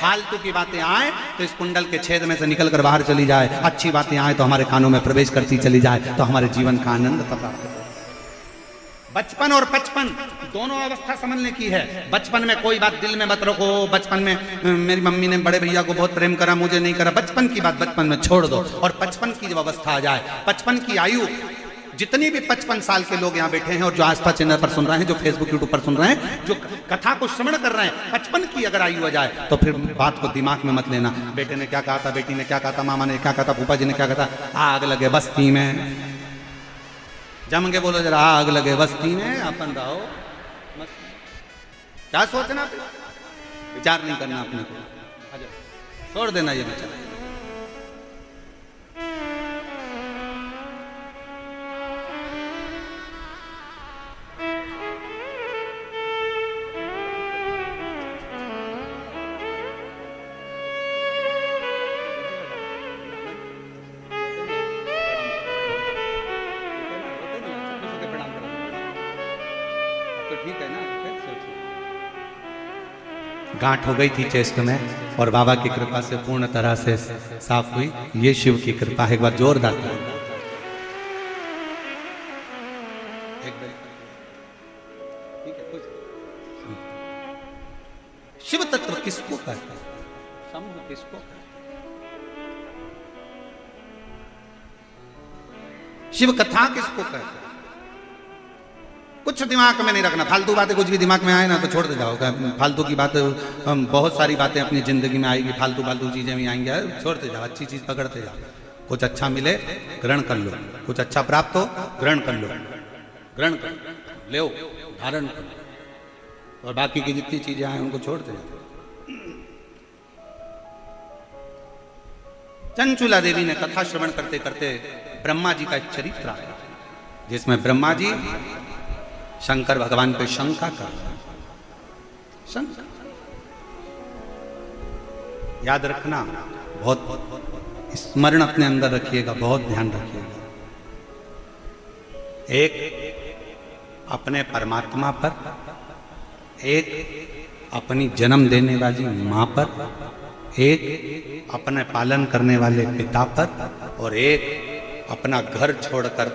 फालतू की बातें आए तो इस कुंडल के छेद में से निकलकर बाहर चली जाए, अच्छी बातें आए तो हमारे कानों में प्रवेश करती चली जाए, तो हमारे जीवन का आनंद प्राप्त हो। बचपन और बचपन दोनों अवस्था समझने की है। बचपन में कोई बात दिल में मत रखो, बचपन में मेरी मम्मी ने बड़े भैया को बहुत प्रेम करा, मुझे नहीं करा, बचपन की बात बचपन में छोड़ दो। और बचपन की जब अवस्था आ जाए, बचपन की आयु, जितनी भी 55 साल के लोग यहाँ बैठे हैं और जो आस्था चैनल पर सुन रहे हैं, जो फेसबुक यूट्यूब पर सुन रहे हैं, जो कथा को श्रवण कर रहे हैं, 55 की अगर आयु आ जाए तो फिर बात को दिमाग में मत लेना। बेटे ने क्या कहा था, बेटी ने क्या कहा था, मामा ने क्या कहा था, फूफा जी ने क्या कहा था, आग लगे बस्ती में, जम के बोलो जरा, आग लगे बस्ती में, अपन रहो क्या सोचना, विचार नहीं करना अपने को, छोड़ देना ये विचार। ठीक है ना, फिर सोचिए। गांठ हो गई थी चेस्ट में और बाबा की कृपा से पूर्ण तरह से साफ हुई। ये शिव की कृपा है। एक बार जोरदार ठीक है। कुछ शिव तत्व किसको कहते हैं, समूह किसको कहते हैं, शिव कथा किसको कहते हैं। कुछ दिमाग में नहीं रखना, फालतू बातें कुछ भी दिमाग में आए ना तो छोड़ दे जाओ। फालतू की बात, बहुत सारी बातें अपनी जिंदगी में आएगी, फालतू फालतू चीजें भी आएंगी, छोड़ते जाओ, अच्छी चीज पकड़ते जाओ। कुछ अच्छा मिले ग्रहण कर लो, कुछ अच्छा प्राप्त हो ग्रहण कर लो, ग्रहण कर लो, धारण कर लो, और बाकी की जितनी चीजें आए उनको छोड़ते जाओ। चंचुला देवी ने कथा श्रवण करते करते ब्रह्मा जी का एक चरित्र आया, जिसमें ब्रह्मा जी शंकर भगवान पे शंका कर रहे हैं। शंका याद रखना, बहुत स्मरण अपने अंदर रखिएगा, बहुत ध्यान रखिएगा। एक अपने परमात्मा पर, एक अपनी जन्म देने वाली मां पर, एक अपने पालन करने वाले पिता पर, और एक अपना घर छोड़कर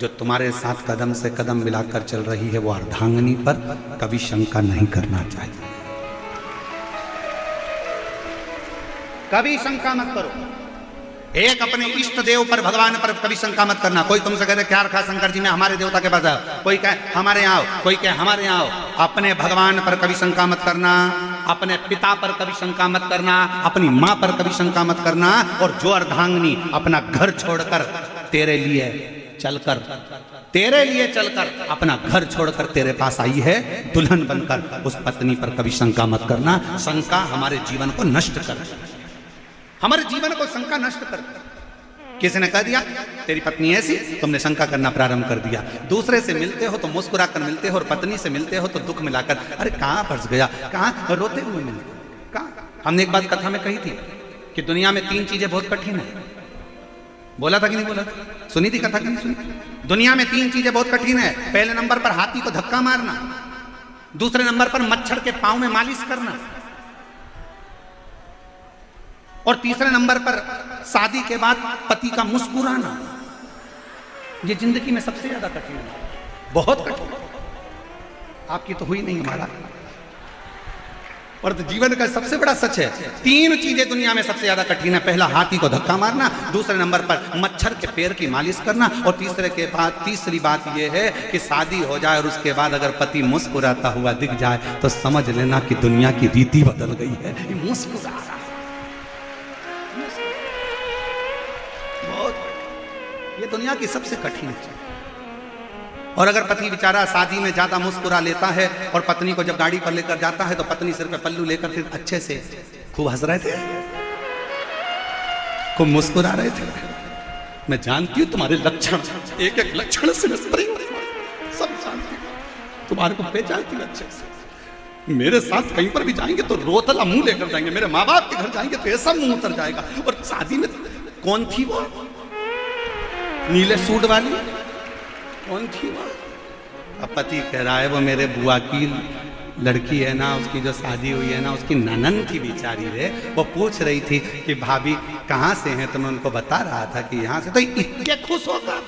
जो तुम्हारे साथ कदम से कदम मिलाकर चल रही है वो अर्धांगिनी पर कभी शंका नहीं करना चाहिए। कभी शंका मत करो। एक अपने इष्ट देव पर, भगवान पर कभी शंका मत करना। कोई तुमसे कहते क्या रखा शंकर जी में, हमारे देवता के पास आओ, कोई कहे हमारे यहाँ आओ, कोई कहे हमारे यहाँ आओ। अपने भगवान पर कभी शंका मत करना, अपने पिता पर कभी शंका मत करना, अपनी माँ पर कभी शंका मत करना। और जो अर्धांगिनी अपना घर छोड़कर तेरे लिए चलकर, तेरे लिए चलकर, अपना घर छोड़कर तेरे पास आई है दुल्हन बनकर, उस पत्नी पर कभी शंका मत करना। शंका हमारे जीवन को नष्ट कर, हमारे जीवन को शंका नष्ट कर। किसी ने कह दिया तेरी पत्नी ऐसी, तुमने शंका करना प्रारंभ कर दिया। दूसरे से मिलते हो तो मुस्कुराकर मिलते हो, और पत्नी से मिलते हो तो दुख मिलाकर, अरे कहाँ फंस गया, कहाँ रोते हुए मिलते, कहाँ। हमने एक बात कथा में कही थी कि दुनिया में 3 चीजें बहुत कठिन है। बोला था कि नहीं बोला था, सुनी थी कथा कि नहीं सुनी? दुनिया में 3 चीजें बहुत कठिन है। पहले नंबर पर हाथी को धक्का मारना, दूसरे नंबर पर मच्छर के पांव में मालिश करना, और तीसरे नंबर पर शादी के बाद पति का मुस्कुराना। ये जिंदगी में सबसे ज्यादा कठिन है, बहुत कठिन। आपकी तो हुई नहीं, हमारा और तो जीवन का सबसे बड़ा सच है। 3 चीजें दुनिया में सबसे ज्यादा कठिन है। पहला हाथी को धक्का मारना, दूसरे नंबर पर मच्छर के पैर की मालिश करना, और तीसरी बात यह है कि शादी हो जाए और उसके बाद अगर पति मुस्कुराता हुआ दिख जाए तो समझ लेना कि दुनिया की रीति बदल गई है। मुस्कुरा रहा है, बहुत, ये दुनिया की सबसे कठिन चीज। और अगर पति बेचारा शादी में ज्यादा मुस्कुरा लेता है और पत्नी को जब गाड़ी पर लेकर जाता है तो पत्नी सिर पे पल्लू लेकर फिर अच्छे से खूब हंस रहे थे, खूब मुस्कुरा रहे थे। मैं जानती हूँ तुम्हारे लक्षण, एक एक लक्षण से सब जानती हूँ, तुम्हारे को पहचानती हूँ अच्छे से। मेरे साथ कहीं पर भी जाएंगे तो रोतला मुंह लेकर जाएंगे, मेरे माँ बाप के घर जाएंगे तो ऐसा मुंह उतर जाएगा। और शादी में कौन थी वो नीले सूट वाली, कौन थी वो? अब पति कह रहा है वो मेरे बुआ की लड़की है ना, उसकी जो शादी हुई है ना, उसकी ननन थी बेचारी रे, वो पूछ रही थी कि भाभी कहाँ से हैं, तो मैं उनको बता रहा था कि यहाँ से। तो इतने खुश होगा,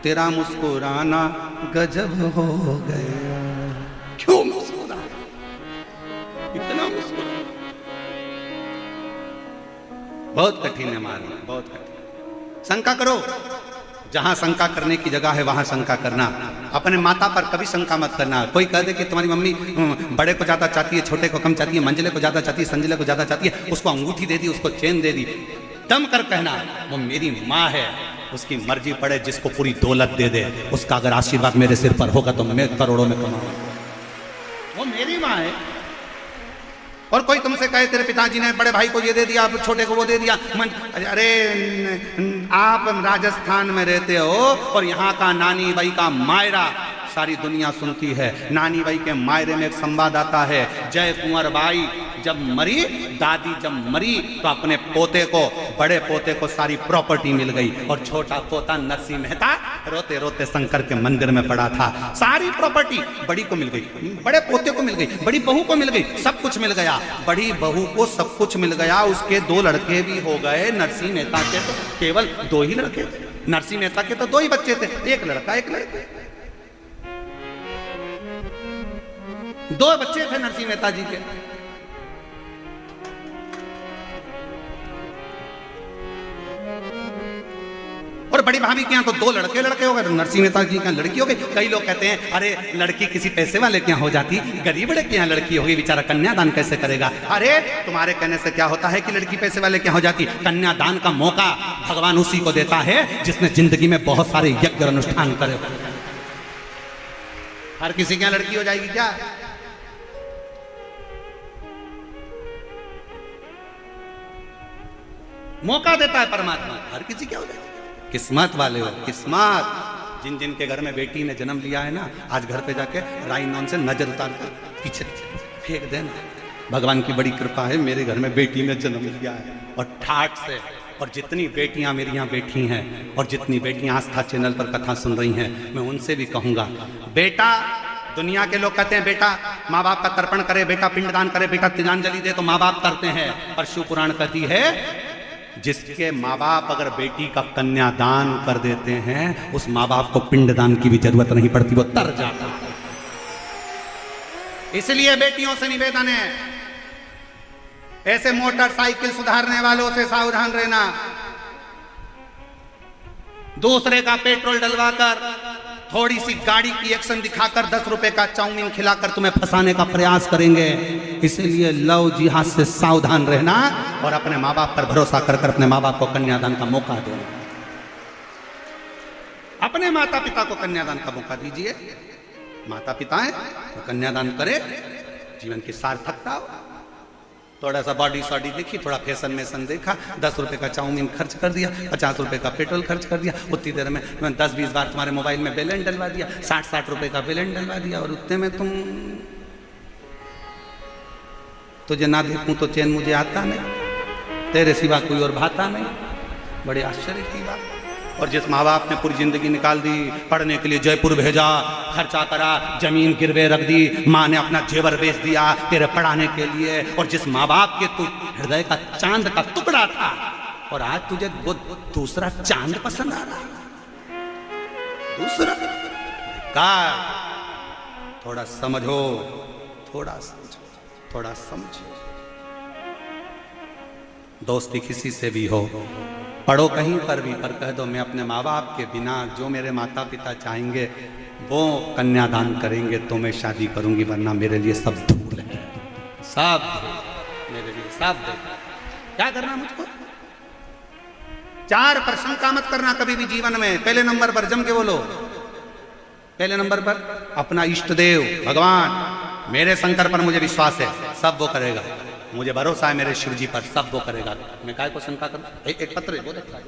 तेरा मुस्कुराना गजब हो गया। क्यों मुस्कुरा, इतना मुस्कुरा, बहुत कठिन है मारना, बहुत कठिन। शंका करो, जहां शंका करने की जगह है वहां शंका करना। अपने माता पर कभी शंका मत करना। कोई कह दे कि तुम्हारी मम्मी बड़े को ज्यादा चाहती है, छोटे को कम चाहती है, मंजिले को ज्यादा चाहती है, संजिले को ज्यादा चाहती है, उसको अंगूठी दे दी, उसको चेन दे दी, दम कर कहना वो मेरी माँ है, उसकी मर्जी पड़े जिसको पूरी दौलत दे दे, उसका अगर आशीर्वाद मेरे सिर पर होगा तो मैं करोड़ों में कमाऊंगा, वो मेरी माँ है। और कोई तुमसे कहे तेरे पिताजी ने बड़े भाई को ये दे दिया, छोटे को वो दे दिया, अरे आप राजस्थान में रहते हो और यहाँ का नानी बाई का मायरा सारी दुनिया सुनती है। नानी बाई के मायरे में एक संवाद आता है, जय कुंवर बाई जब मरी, दादी जब मरी तो अपने पोते को, बड़े पोते को सारी प्रॉपर्टी मिल गई, और छोटा पोता नरसिंह मेहता रोते रोते शंकर के मंदिर में पड़ा था। सारी प्रॉपर्टी बड़ी को मिल गई, बड़े पोते को मिल गई, बड़ी बहू को मिल गई, सब कुछ मिल गया। बड़ी बहू को सब कुछ मिल गया, उसके 2 लड़के भी हो गए। नरसिंह मेहता के तो केवल 2 ही लड़के थे, नरसिंह मेहता के तो 2 ही बच्चे थे, एक लड़का एक लड़की, 2 बच्चे थे नरसिंह मेहता जी के। और बड़ी भाभी के यहाँ तो 2 लड़के लड़के हो गए, नरसिंह मेहता जी के यहाँ लड़की हो गई। कई लोग कहते हैं अरे लड़की किसी पैसे वाले के यहाँ हो जाती, गरीब के यहाँ लड़की होगी, बेचारा कन्यादान कैसे करेगा। अरे तुम्हारे कहने से क्या होता है कि लड़की पैसे वाले के यहाँ हो जाती। कन्यादान का मौका भगवान उसी को देता है जिसने जिंदगी में बहुत सारे यज्ञ अनुष्ठान करे। हर किसी के यहाँ लड़की हो जाएगी क्या? मौका देता है परमात्मा, हर किसी क्या हो जाएगा। किस्मत वाले हो, किस्मत। जिन जिन के घर में बेटी ने जन्म लिया है ना, आज घर पे जाके राइनॉन से नजर उतार कर पीछे फेंक देना। भगवान की बड़ी कृपा है, मेरे घर में बेटी ने जन्म लिया है, और ठाठ से। और जितनी बेटियां मेरी यहाँ बैठी हैं और जितनी बेटियां आस्था चैनल पर कथा सुन रही हैं, मैं उनसे भी कहूंगा, बेटा, दुनिया के लोग कहते हैं बेटा माँ बाप का तर्पण करे, बेटा पिंडदान करे, बेटा तिलांजलि दे, तो माँ बाप करते हैं। पर शिव पुराण कहती है जिसके माँ बाप अगर बेटी का कन्यादान कर देते हैं, उस माँ बाप को पिंडदान की भी जरूरत नहीं पड़ती, वो तर जाता है। इसलिए बेटियों से निवेदन है, ऐसे मोटरसाइकिल सुधारने वालों से सावधान रहना। दूसरे का पेट्रोल डलवाकर, थोड़ी सी गाड़ी की एक्शन दिखाकर 10 रुपए का चाउमीन खिलाकर तुम्हें फंसाने का प्रयास करेंगे। इसलिए लव जिहाद से सावधान रहना और अपने माँ बाप पर भरोसा कर कर अपने माँ बाप को कन्यादान का मौका देना। अपने माता पिता को कन्यादान का मौका दीजिए। माता पिता है तो कन्यादान करे, जीवन की सार्थकता हो। थोड़ा सा बॉडी सॉडी देखी, थोड़ा फैशन मेशन देखा, 10 रुपए का चाउमीन खर्च कर दिया, 50 रुपए का पेट्रोल खर्च कर दिया, उतनी देर में 10-20 बार तुम्हारे मोबाइल में बैलेंस डलवा दिया, 60-60 रुपए का बैलेंस डलवा दिया, और उतने में तुझे ना देखूं तो चैन मुझे आता नहीं, तेरे सिवा कोई और भाता नहीं। बड़े आश्चर्य की बात। और जिस माँ बाप ने पूरी जिंदगी निकाल दी, पढ़ने के लिए जयपुर भेजा, खर्चा करा, जमीन गिरवे रख दी, माँ ने अपना जेवर बेच दिया तेरे पढ़ाने के लिए, और जिस माँ बाप के तू हृदय का चांद का टुकड़ा था, और आज तुझे वो दूसरा चांद पसंद आ रहा, दूसरा का। थोड़ा समझो, थोड़ा समझो, थोड़ा समझो। दोस्ती किसी से भी हो, पढ़ो कहीं पर भी, पर कह दो मैं अपने माँ बाप के बिना जो मेरे माता पिता चाहेंगे वो कन्यादान करेंगे तो मैं शादी करूंगी, वरना मेरे लिए सब धूल है, सब मेरे लिए सब दे। क्या करना मुझको? 4 पर शंका मत करना कभी भी जीवन में। पहले नंबर पर जम के बोलो, पहले नंबर पर अपना इष्ट देव भगवान, मेरे शंकर पर मुझे विश्वास है, सब वो करेगा, मुझे भरोसा है मेरे शिव जी पर, सब वो करेगा। मैं काय को शंका करूं? एक पत्र है, वो देखा।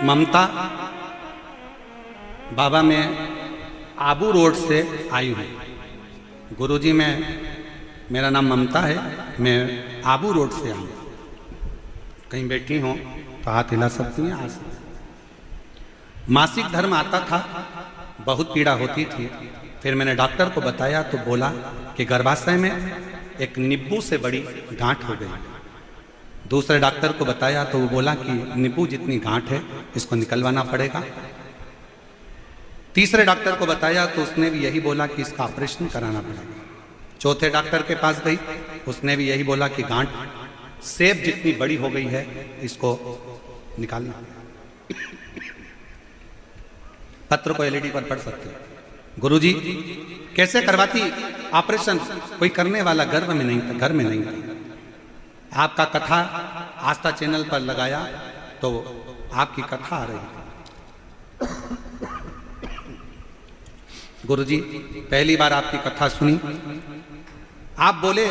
ममता बाबा मैं आबू रोड से आई हूँ। गुरुजी मेरा नाम ममता है, मैं आबू रोड से आई हूँ। कहीं बैठी हो तो हाथ हिला सकती हैं। आ सकती। मासिक धर्म आता था, बहुत पीड़ा होती थी। फिर मैंने डॉक्टर को बताया तो बोला कि गर्भाशय में एक नींबू से बड़ी गांठ हो गई। दूसरे डॉक्टर को बताया तो वो बोला कि नींबू जितनी गांठ है इसको निकलवाना पड़ेगा। तीसरे डॉक्टर को बताया तो उसने भी यही बोला कि इसका ऑपरेशन कराना पड़ेगा। चौथे डॉक्टर के पास गई, उसने भी यही बोला कि गांठ सेब जितनी बड़ी हो गई है, इसको निकालना। पत्र को एलईडी पर पढ़ सकते हो। गुरुजी कैसे करवाती ऑपरेशन? कोई करने वाला घर में नहीं था। आपका कथा आस्था चैनल पर लगाया तो आपकी कथा आ रही है। गुरुजी पहली बार आपकी कथा सुनी। आप बोले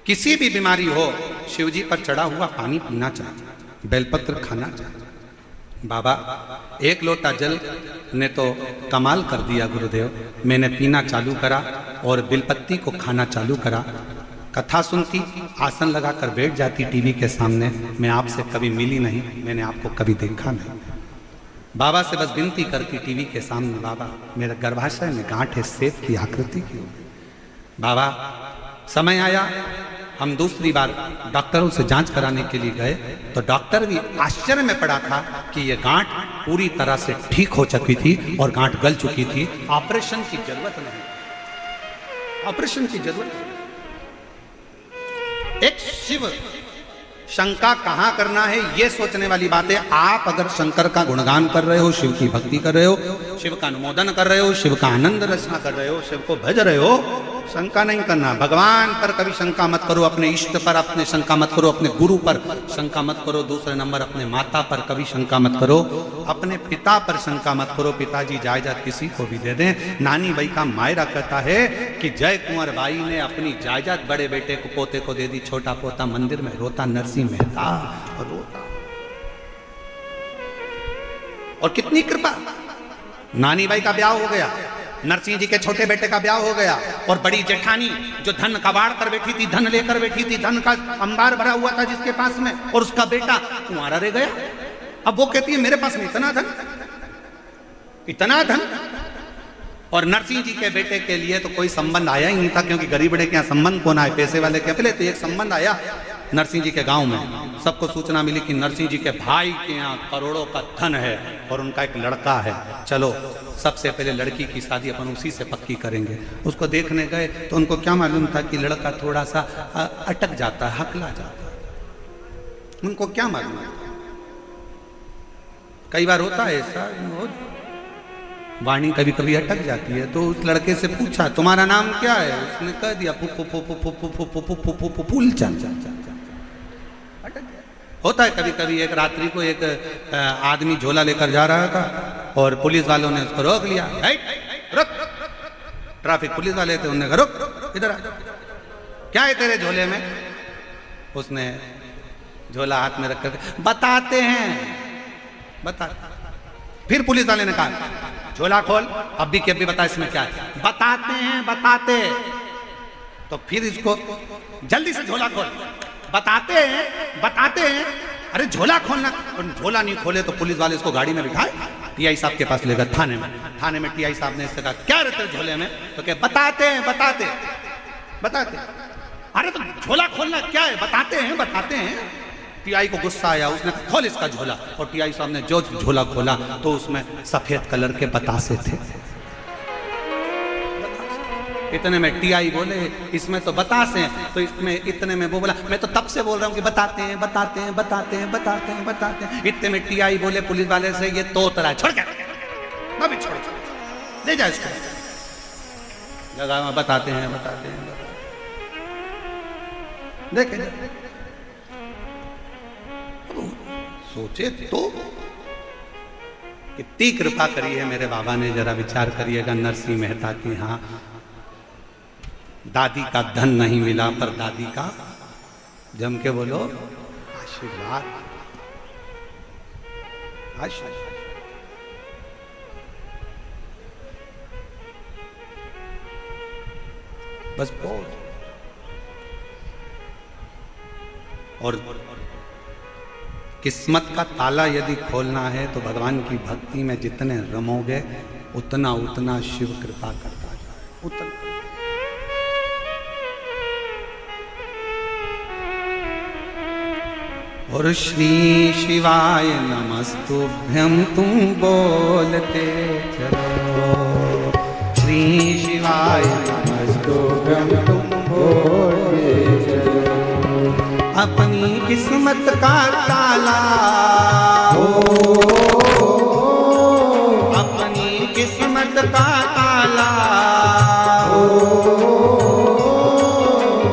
किसी भी बीमारी हो शिव जी पर चढ़ा हुआ पानी पीना चाहिए, बेलपत्र खाना चाहिए। बाबा एक लोटा जल ने तो कमाल कर दिया गुरुदेव। मैंने पीना चालू करा और बेलपत्ती को खाना चालू करा। कथा सुनती, आसन लगाकर बैठ जाती टीवी के सामने। मैं आपसे कभी मिली नहीं, मैंने आपको कभी देखा नहीं। बाबा से बस विनती करती टीवी के सामने, बाबा मेरा गर्भाशय में गांठ है, सेब की आकृति की हो। बाबा समय आया, हम दूसरी बार डॉक्टरों से जांच कराने के लिए गए तो डॉक्टर भी आश्चर्य में पड़ा था कि यह गांठ पूरी तरह से ठीक हो चुकी थी और गांठ गल चुकी थी। ऑपरेशन की जरूरत नहीं, ऑपरेशन की जरूरत नहीं। एक शिव शंका कहां करना है ये सोचने वाली बात है। आप अगर शंकर का गुणगान कर रहे हो, शिव की भक्ति कर रहे हो, शिव का अनुमोदन कर रहे हो, शिव का आनंद रचना कर रहे हो, शिव को भज रहे हो, शंका नहीं करना। भगवान पर कभी शंका मत करो, अपने इष्ट पर अपने शंका मत करो, अपने गुरु पर शंका मत करो। दूसरे नंबर अपने माता पर कभी शंका मत करो, अपने पिता पर शंका मत करो। पिताजी जायदाद किसी को भी दे दें। नानी बाई का मायरा कहता है कि जय कुंवर बाई ने अपनी जायदाद बड़े बेटे को, पोते को दे दी। छोटा पोता मंदिर में रोता, नरसिंह मेहता रोता। और कितनी कृपा, नानी बाई का ब्याह हो गया, नरसिंह जी के छोटे बेटे का ब्याह हो गया, और बड़ी जेठानी जो धन कबाड़ कर बैठी थी, धन लेकर बैठी थी, धन का अंबार भरा हुआ था जिसके पास में, और उसका बेटा कुंवारा रह गया। अब वो कहती है मेरे पास में इतना धन, इतना धन। और नरसिंह जी के बेटे के लिए तो कोई संबंध आया ही नहीं था, क्योंकि गरीब बड़े के यहाँ संबंध कौन आए, पैसे वाले के। पहले तो एक संबंध आया नरसिंह जी के गांव में, सबको सूचना मिली कि नरसिंह जी के भाई के यहाँ करोड़ों का धन है और उनका एक लड़का है। चलो सबसे पहले लड़की की शादी अपन उसी से पक्की करेंगे। उसको देखने गए तो उनको क्या मालूम था कि लड़का थोड़ा सा अटक जाता है, हकला जाता है। उनको क्या मालूम था। कई बार होता है ऐसा, वाणी कभी कभी अटक जाती है। तो उस लड़के से पूछा तुम्हारा नाम क्या है? उसने कह दिया फूलचंद। होता है कभी कभी। एक रात्रि को एक आदमी झोला लेकर जा रहा था और पुलिस वालों ने उसको रोक लिया। रुक, ट्रैफिक पुलिस वाले थे, उन्होंने कहा रुक इधर आ, क्या है तेरे झोले में? उसने झोला हाथ में रखकर बताते हैं, बताते। फिर पुलिस वाले ने कहा झोला खोल, अब भी बता इसमें क्या है? बताते हैं, बताते। तो फिर इसको जल्दी से झोला खोल, बताते हैं, बताते हैं। अरे झोला खोलना, और झोला नहीं खोले तो पुलिस वाले इसको गाड़ी में बिठाए टीआई साहब के पास ले गए थाने में। थाने में टीआई साहब ने इससे कहा क्या रहते है झोले में? तो क्या बताते हैं, बताते बताते। अरे तो झोला खोलना क्या है? बताते हैं, बताते हैं। टीआई को गुस्सा आया, उसने खोल इसका झोला, और टीआई साहब ने जो झोला खोला तो उसमें सफेद कलर के बतासे थे। इतने में टीआई बोले इसमें तो बतासे हैं। तो इसमें इतने में वो बोला मैं तो तब से बोल रहा हूँ कि बताते हैं, बताते हैं, बताते हैं, बताते हैं, बताते हैं। इतने में टीआई बोले पुलिस वाले से ये तो तरह छोड़ के अभी छोड़ ले जा इसको जगह में। बताते हैं, बताते हैं, देखे सोचे तो कितनी कृपा करी है मेरे बाबा ने। जरा विचार करिएगा नरसिंह मेहता की। हाँ, दादी का धन नहीं मिला पर दादी का जम के बोलो आशीर्वाद। भाष्य। बस बोल। और किस्मत का ताला यदि खोलना है तो भगवान की भक्ति में जितने रमोगे उतना उतना शिव कृपा करता जाए, उतना। और श्री शिवाय नमस्तुभ्यं तुम बोलते चलो, श्री शिवाय नमस्तुभ्यं तुम बोलते चलो। अपनी किस्मत का ताला, अपनी किस्मत का ताला,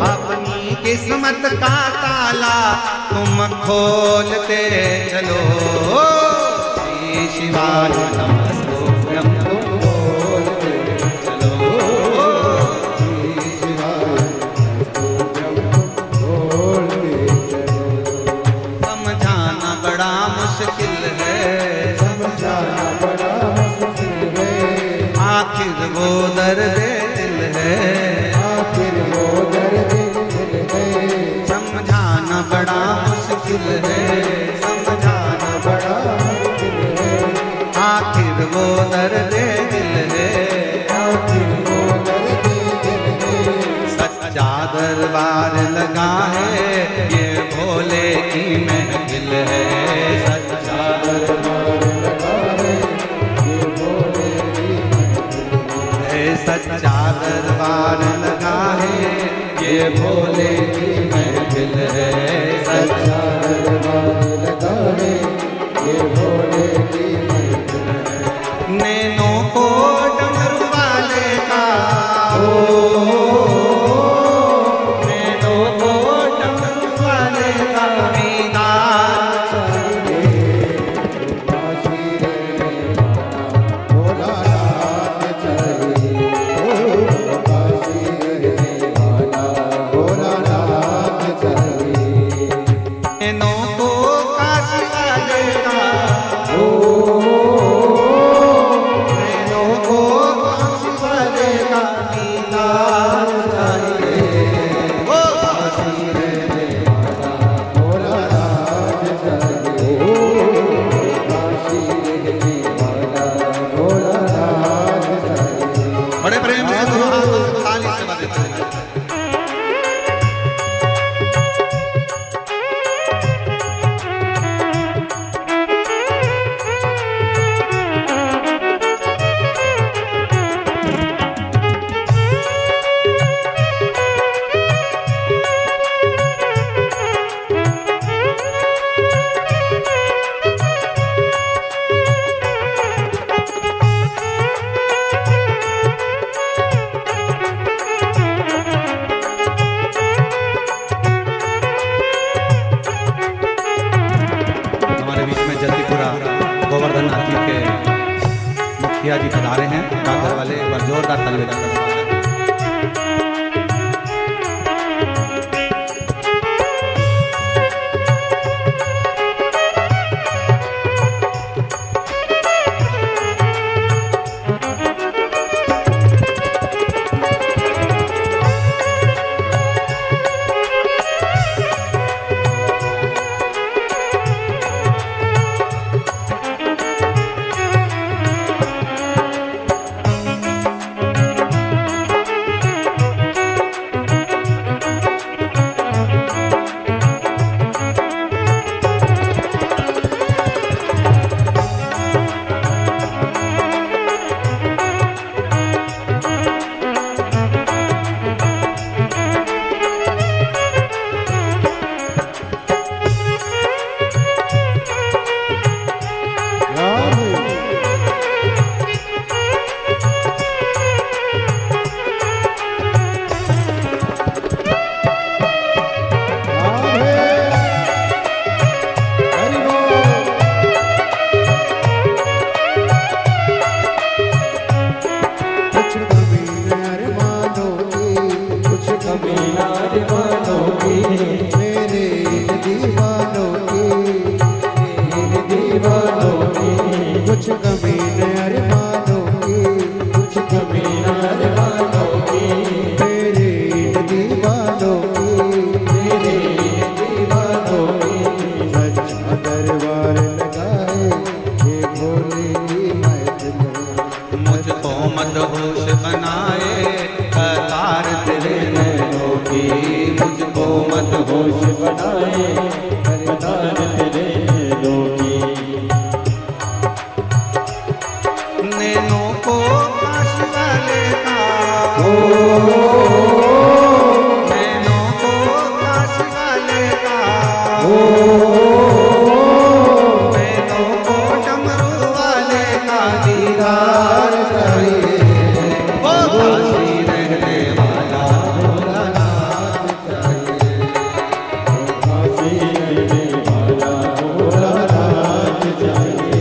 अपनी किस्मत का ताला तुम खोलते चलो। श्री शिवाय नमस्तुभ्यं तुम बोलते चलो, श्री शिवाय नमस्तुभ्यं तुम बोलते चलो। समझाना बड़ा मुश्किल है, समझाना बड़ा मुश्किल है, आखिर वो दर्द दिल है, आखिर वो दर्द दिल है। समझाना बड़ा मुश्किल है, समझाना बड़ा मुश्किल है, आखिर वो दर्द दिल है, आखिर वो दर्द दिल है। सच्चा दरबार लगा है ये भोले की महफिल है, सच्चा दरबार लगा है ये भोले की महफिल है, सच्चा दरबार लगा है ये भोले की महफिल है, सच्चा दरबार लगा है ये भोले की महफिल है। नैनों को डमरू वाले का, नैनों को डमरू वाले का दीदार चाहिए, काशी रहने वाला भोलानाथ चाहिए, काशी रहने वाला भोलानाथ चाहिए। नैनों को काशी वाले का, नैनों को काशी वाले का दीदार चाहिए, ओ काशी रहने वाला भोलानाथ चाहिए, काशी रहने वाला भोलानाथ चाहिए। बड़े प्रेम से ताली से बजाते हैं। हमारे बीच में जल्दीपुरा गोवर्धन हाथी के मुखिया जी पधारे हैं, डाकघर वाले एक बार जोरदार ताली बजाकर स्वागत। मुझको मदहोश बनाए कतार तेरे नैनों की, मुझको मदहोश बनाए कतार तेरे नैनों की। नैनों को काश वाले का, नैनों को काश वाले का, नैनों को डमरू वाले का दीदार चाहिए। वो काशी रहने वाला भोलानाथ चाहिए, काशी रहने वाला भोलानाथ चाहिए।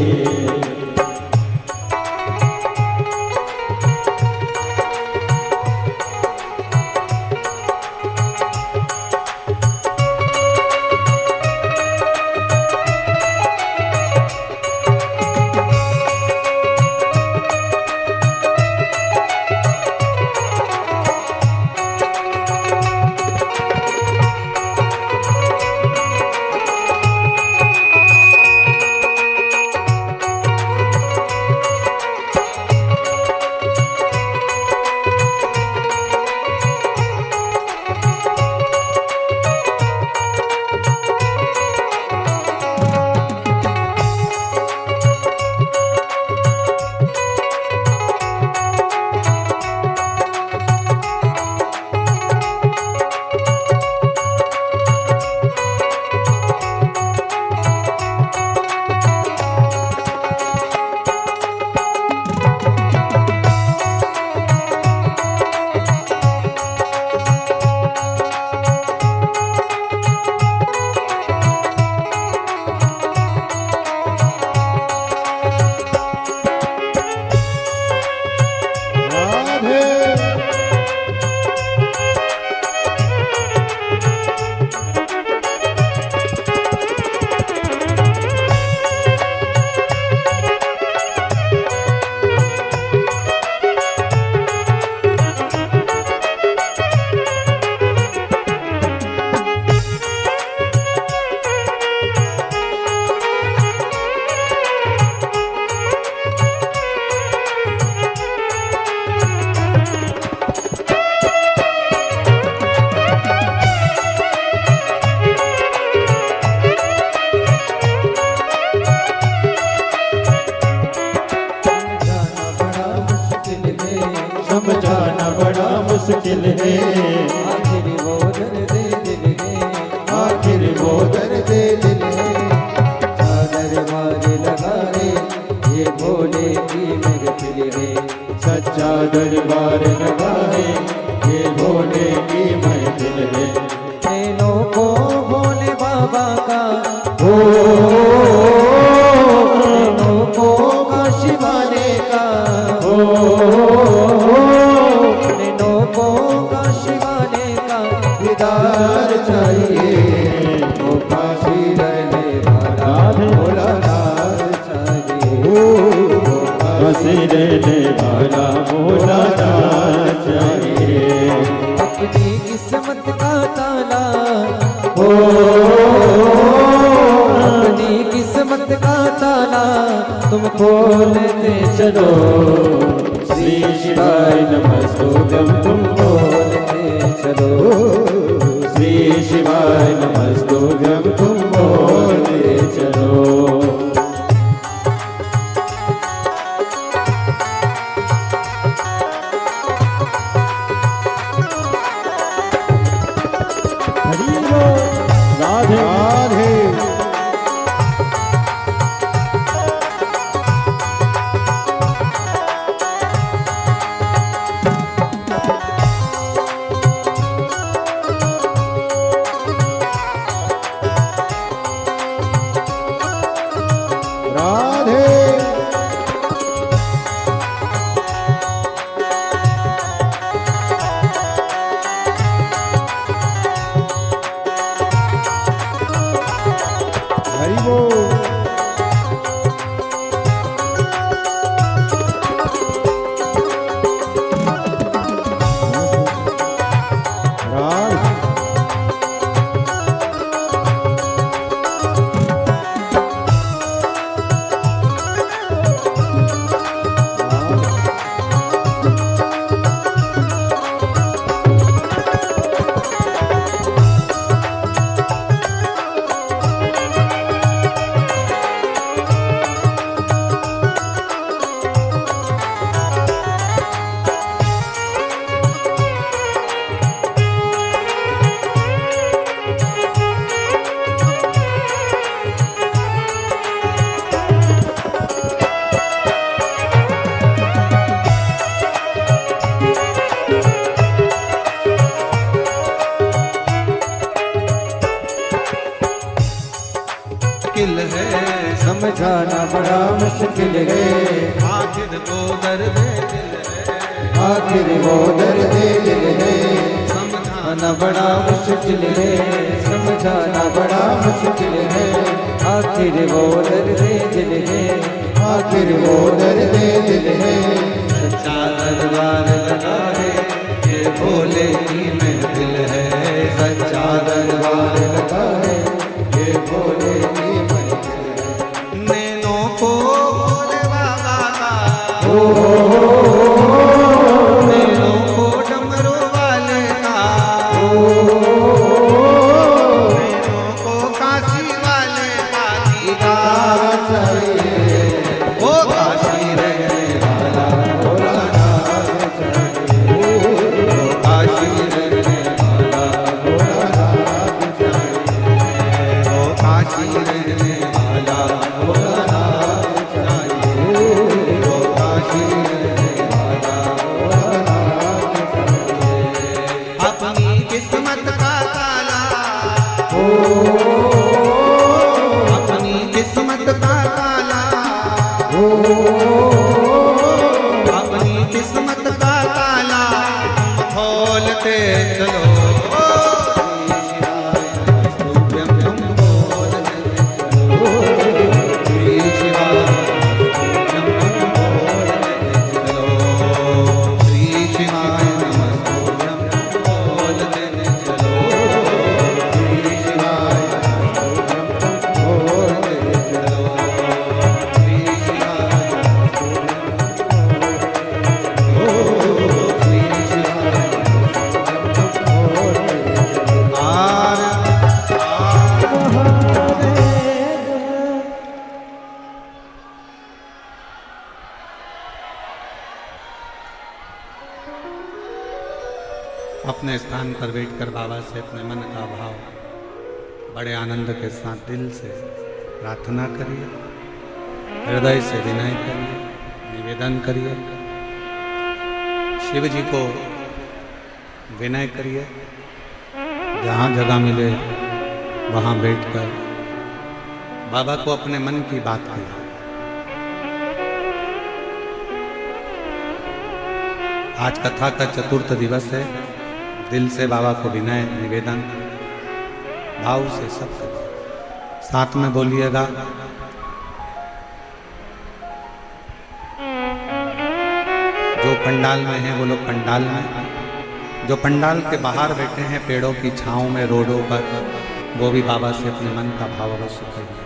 समझाना बड़ा मुश्किल है, आखिर वो दर्द दिल है, आखिर वो दर्द दिल है। चादर मारे लगाए ये भोले की महफिल है, सच्चा दरबार लगाए ये भोले की महफिल है। नैनों को भोले बाबा का, नैनों को काशी वाले का, नैनों को काशी वाले का दीदार चाहिए। वो काशी रहने वाला भोलानाथ चाहिए, काशी रहने वाला भोलानाथ चाहिए। अपनी किस्मत का ताला, अपनी किस्मत का ताला तुम खोलते चलो श्री शिवाय नमस्तुभ्यं, तुम बोलते चलो, श्री शिवाय नमस्तुभ्यं, तुम बोलते चलो। हरि बोल, राधे राधे। समझाना बड़ा मुश्किल है। आखिर वो दर्द दिल है, आखिर वो दर्द दिल है, समझाना बड़ा मुश्किल है, समझाना बड़ा मुश्किल है। आखिर वो दर्द दिल है, आखिर वो दर्द दिल है। सच्चा दरबार लगा है, ये भोले की महफिल है। सच्चा दरबार लगा है, ये भोले की महफिल है। नैनों को भोले बाबा का, नैनों को डमरू वाले का, नैनों को काशी वाले का दीदार चाहिए। वो काशी रहने वाला भोलानाथ चाहिए, वो काशी रहने वाला भोलानाथ चाहिए, वो काशी रहने वाला भोलानाथ चाहिए, वो काशी रहने वाला भोलानाथ चाहिए। अपनी किस्मत का ताला, अपनी किस्मत का ताला, अपनी किस्मत का ताला खोलते चलो। श्री शिवाय श्री शिवाय नमस्तुभ्यं बोलते चलो। श्री शिवाय बोलते चलो। श्री शिवाय श्री शिवाय अपने स्थान पर बैठकर बाबा से अपने मन का भाव बड़े आनंद के साथ दिल से प्रार्थना करिए, हृदय से विनय करिए, निवेदन करिए। शिव जी को विनय करिए, जहाँ जगह मिले वहाँ बैठकर बाबा को अपने मन की बात कहिए। आज कथा का चतुर्थ दिवस है। दिल से बाबा को विनय निवेदन भाव से सब करिए। साथ में बोलिएगा, जो पंडाल में हैं वो लोग पंडाल में, जो पंडाल के बाहर बैठे हैं पेड़ों की छांव में रोडों पर, वो भी बाबा से अपने मन का भाव अवश्य करिए।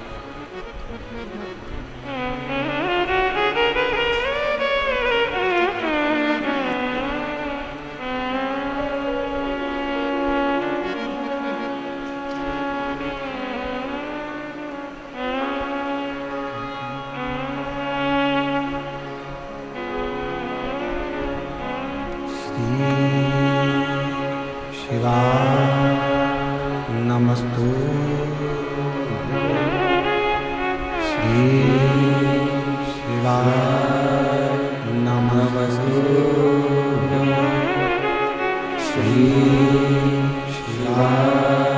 शिवाय नमस्तुभ्यं। श्री शिवाय नमस्तुभ्यं। श्री शिवाय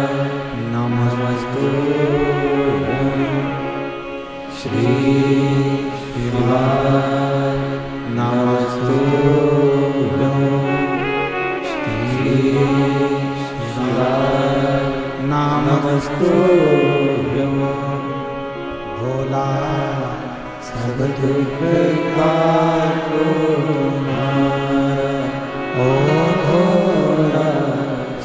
नमस्तुभ्यं। श्री शिवाय नमस्तुभ्यं। नमस्तुभ्यं। भोला सब दुख काटो हमारा, ओ भोला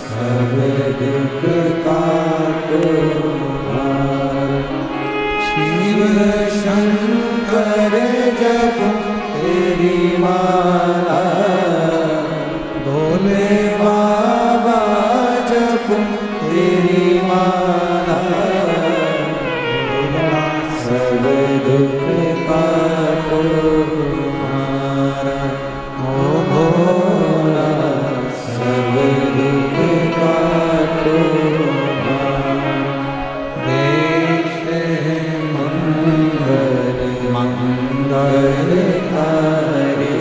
सब दुख काटो हमारा। शिव शंकर जप तेरी माला, भोले बाबा जप तेरी माला। सब दुख काटो हमारा, ओ भोला सब दुख काटो हमारा। देश मंगल मंगल करे,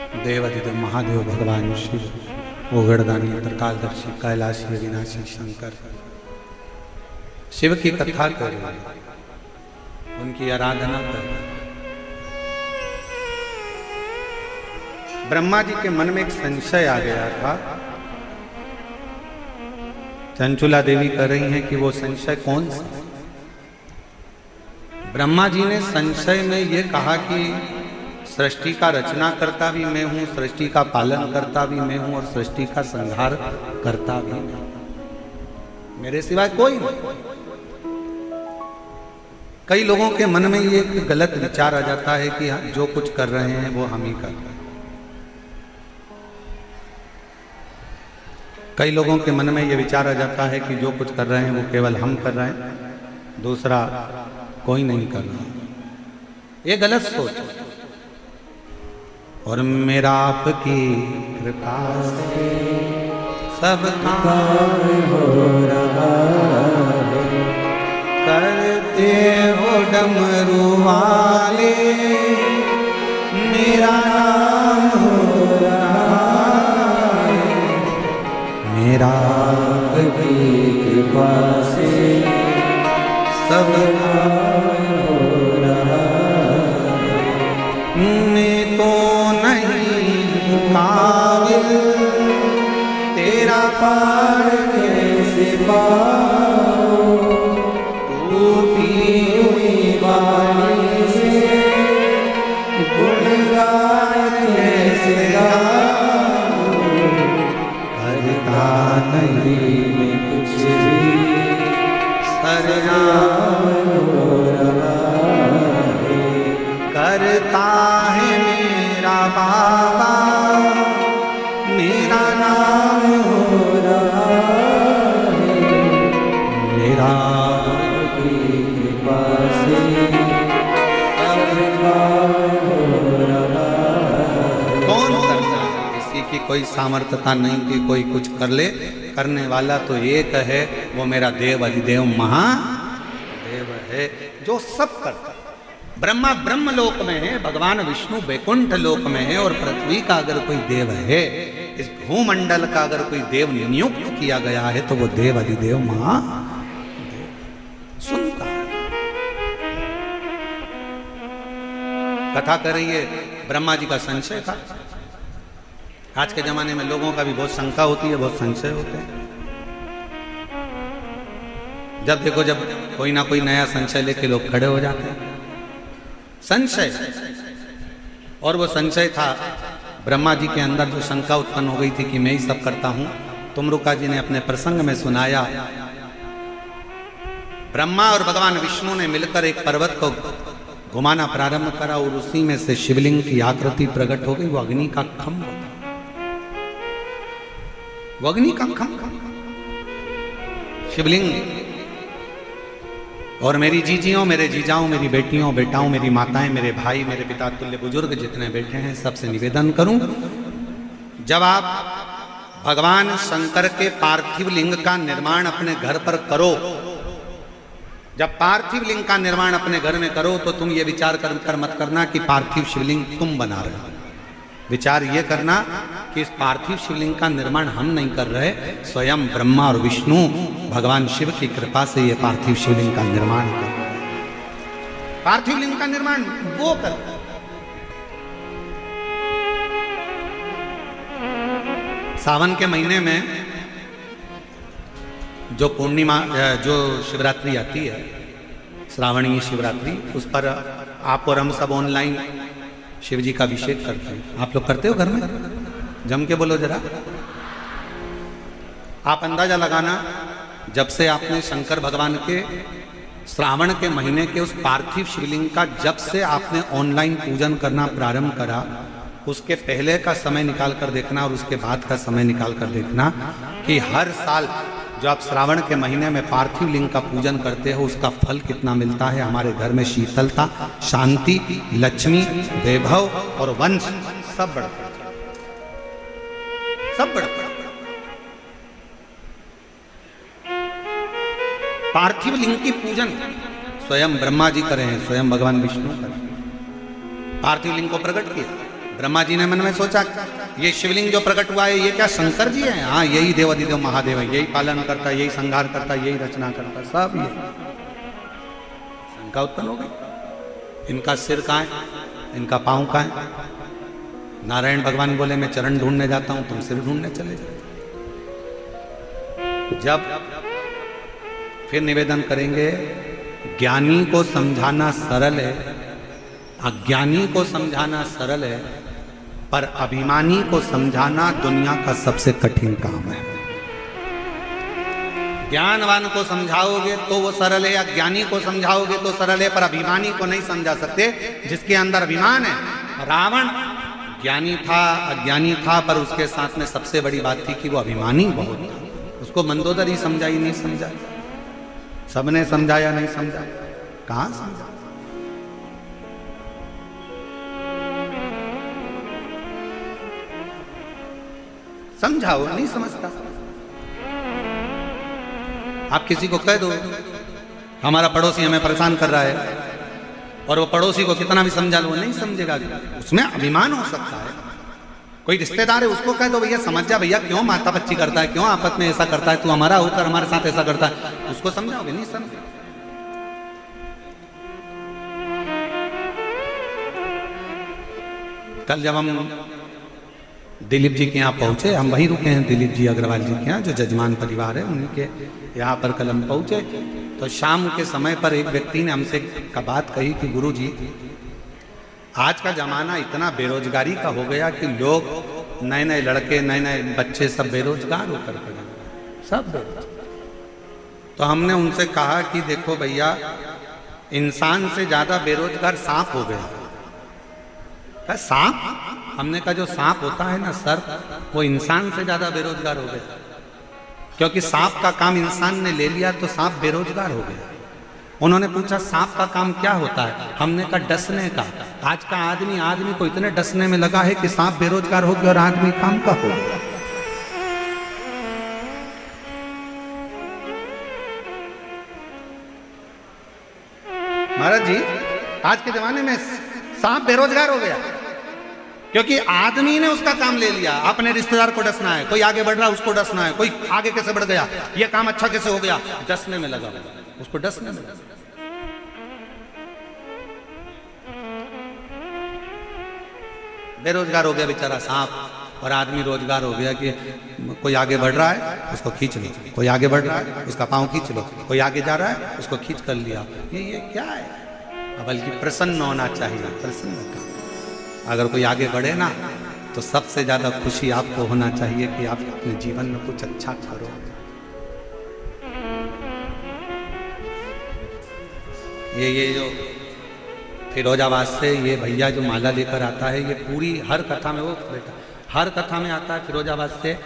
देवाधिदेव महादेव भगवान शिव ओगड़दानी त्रिकालदर्शी कैलाशी अविनाशी शंकर शिव की कथा कर रहे हैं, उनकी आराधना कर रहे हैं। ब्रह्मा जी के मन में एक संशय आ गया था। चंचुला देवी कह रही हैं कि वो संशय कौन सा? ब्रह्मा जी ने संशय में ये कहा कि सृष्टि का रचना करता भी मैं हूं, सृष्टि का पालन करता भी मैं हूं और सृष्टि का संहार करता भी मैं, मेरे सिवाय कोई नहीं। कई लोगों के मन में ये एक गलत विचार आ जाता है कि जो कुछ कर रहे हैं वो हम ही कर रहे हैं। कई लोगों के मन में ये विचार आ जाता है कि जो कुछ कर रहे हैं वो केवल हम कर रहे हैं, दूसरा कोई नहीं कर रहा। ये गलत सोच है। और मेरा आपकी कृपा से सब काम हो रहा है, करते हो डमरू वाले मेरा नाम हो रहा है, मेरा आपकी कृपा से सब हो रहा मैं तो नहीं काबिल तेरा पार कैसे पाओ, टूटी हुई वाणी से गुणगान कैसे गाऊं, करता नहीं मैं कुछ भी सरनाम हो रहा है, करता है मेरा बाबा मेरा नाम हो रहा है, मेरा आपकी कृपा से सब काम हो रहा है। कौन करता है? किसी की कोई सामर्थ्यता नहीं कि कोई कुछ कर ले, करने वाला तो एक है, वो मेरा देव अधिदेव महादेव है जो सब करता है। ब्रह्मा ब्रह्म लोक में है, भगवान विष्णु वैकुंठ लोक में है, और पृथ्वी का अगर कोई देव है, इस भूमंडल का अगर कोई देव नियुक्त किया गया है तो वो देव अधिदेव महादेव सुनता है। कथा कर रही है, ब्रह्मा जी का संशय था। आज के जमाने में लोगों का भी बहुत शंका होती है, बहुत संशय होते हैं। जब देखो जब कोई ना कोई नया संशय लेके लोग खड़े हो जाते हैं। संशय, और वो संशय था ब्रह्मा जी के अंदर जो शंका उत्पन्न हो गई थी कि मैं ही सब करता हूं। तुमरुका जी ने अपने प्रसंग में सुनाया, ब्रह्मा और भगवान विष्णु ने मिलकर एक पर्वत को घुमाना प्रारंभ करा और उसी में से शिवलिंग की आकृति प्रकट हो गई। वो अग्नि का खम्भ होता, वो अग्नि का खम्भ शिवलिंग। और मेरी जीजियों, मेरे जीजाओं, मेरी बेटियों, बेटाओं, मेरी माताएं, मेरे भाई, मेरे पिता तुल्य बुजुर्ग जितने बैठे हैं, सबसे निवेदन करूं, जब आप भगवान शंकर के पार्थिव लिंग का निर्माण अपने घर पर करो, जब पार्थिव लिंग का निर्माण अपने घर में करो, तो तुम ये विचार कर मत करना कि पार्थिव शिवलिंग तुम बना रहे हो। विचार ये करना कि इस पार्थिव शिवलिंग का निर्माण हम नहीं कर रहे, स्वयं ब्रह्मा और विष्णु भगवान शिव की कृपा से ये पार्थिव शिवलिंग का निर्माण कर रहे हैं। पार्थिव लिंग का निर्माण वो कर रहे हैं। सावन के महीने में जो पूर्णिमा, जो शिवरात्रि आती है, श्रावणीय शिवरात्रि, उस पर आप और हम सब ऑनलाइन शिव जी का अभिषेक करते हैं। आप लोग करते हो घर में? जम के बोलो जरा। आप अंदाजा लगाना, जब से आपने शंकर भगवान के श्रावण के महीने के उस पार्थिव शिवलिंग का जब से आपने ऑनलाइन पूजन करना प्रारंभ करा, उसके पहले का समय निकाल कर देखना और उसके बाद का समय निकाल कर देखना कि हर साल जो आप श्रावण के महीने में पार्थिव लिंग का पूजन करते हो, उसका फल कितना मिलता है। हमारे घर में शीतलता, शांति, लक्ष्मी, वैभव और वंश सब बढ़ता है, सब बढ़ता है। पार्थिव लिंग की पूजन स्वयं ब्रह्मा जी करे हैं, स्वयं भगवान विष्णु करे। पार्थिव लिंग को प्रकट किया, ब्रह्मा जी ने मन में सोचा ये शिवलिंग जो प्रकट हुआ है ये क्या शंकर जी है? हाँ, यही देवाधिदेव महादेव है, यही पालन करता, यही संहार करता, यही रचना करता, सब ये। शंका उत्पन्न हो गई, इनका सिर कहाँ है, इनका पांव कहाँ है? नारायण भगवान बोले मैं चरण ढूंढने जाता हूं, तुम सिर ढूंढने चले जाओ। जब फिर निवेदन करेंगे, ज्ञानी को समझाना सरल है, अज्ञानी को समझाना सरल है, पर अभिमानी को समझाना दुनिया का सबसे कठिन काम है। ज्ञानवान को समझाओगे तो वो सरल है, अज्ञानी को समझाओगे तो सरल है, पर अभिमानी को नहीं समझा सकते जिसके अंदर अभिमान है। रावण ज्ञानी था, अज्ञानी था, पर उसके साथ में सबसे बड़ी बात थी कि वो अभिमानी बहुत था। उसको मंदोदरी समझाई, नहीं समझा, सबने समझाया, नहीं समझा, कहां समझा? समझाओ, नहीं समझता। आप किसी को कह दो हमारा पड़ोसी हमें परेशान कर रहा है, और वो पड़ोसी को कितना भी समझा लो, वो नहीं समझेगा। उसमें अभिमान हो सकता है। कोई रिश्तेदार है, उसको कह दो भैया समझ जा, भैया क्यों माथा पच्ची करता है, क्यों आपस में ऐसा करता है, तू हमारा होकर हमारे साथ ऐसा करता है, उसको समझाओगे, नहीं समझे। कल जब हम दिलीप जी के यहाँ पहुंचे, हम वहीं रुके हैं, दिलीप जी अग्रवाल जी के यहाँ, जो जजमान परिवार है उनके यहाँ पर कल हम पहुंचे, तो शाम के समय पर एक व्यक्ति ने हमसे का बात कही कि गुरु जी, आज का जमाना इतना बेरोजगारी का हो गया कि लोग, नए नए लड़के, नए नए बच्चे सब बेरोजगार होकर पड़े, सब बेरोजगार। तो हमने उनसे कहा कि देखो भैया, इंसान से ज्यादा बेरोजगार सांप हो गया। सांप, हमने कहा जो सांप होता है ना सर, वो इंसान से ज्यादा बेरोजगार हो गया, क्योंकि सांप का काम इंसान ने ले लिया तो सांप बेरोजगार हो गया। उन्होंने पूछा सांप का काम क्या होता है? हमने कहा डसने का। आज का आदमी को इतने डसने में लगा है कि सांप बेरोजगार हो गया और आदमी काम का हो गया। महाराज जी, आज के जमाने में सांप बेरोजगार हो गया क्योंकि आदमी ने उसका काम ले लिया। अपने रिश्तेदार को डसना है, कोई आगे बढ़ रहा है उसको डसना है, कोई आगे कैसे बढ़ गया, ये काम अच्छा कैसे हो गया, डसने में लगा, उसको डसने में लगा। बेरोजगार हो गया बेचारा सांप, और आदमी रोजगार हो गया कि कोई आगे बढ़ रहा है उसको खींच लो, कोई आगे बढ़ रहा है उसका पांव खींच लो, कोई आगे जा रहा है उसको खींच कर लिया। ये क्या है? बल्कि प्रसन्न होना चाहिए, प्रसन्न का। अगर कोई आगे बढ़े ना तो सबसे ज्यादा खुशी आपको होना चाहिए कि आप अपने जीवन में कुछ अच्छा करो। ये जो फिरोजाबाद से ये भैया जो माला लेकर आता है, ये पूरी हर कथा में, वो बेटा हर कथा में आता है फिरोजाबाद से।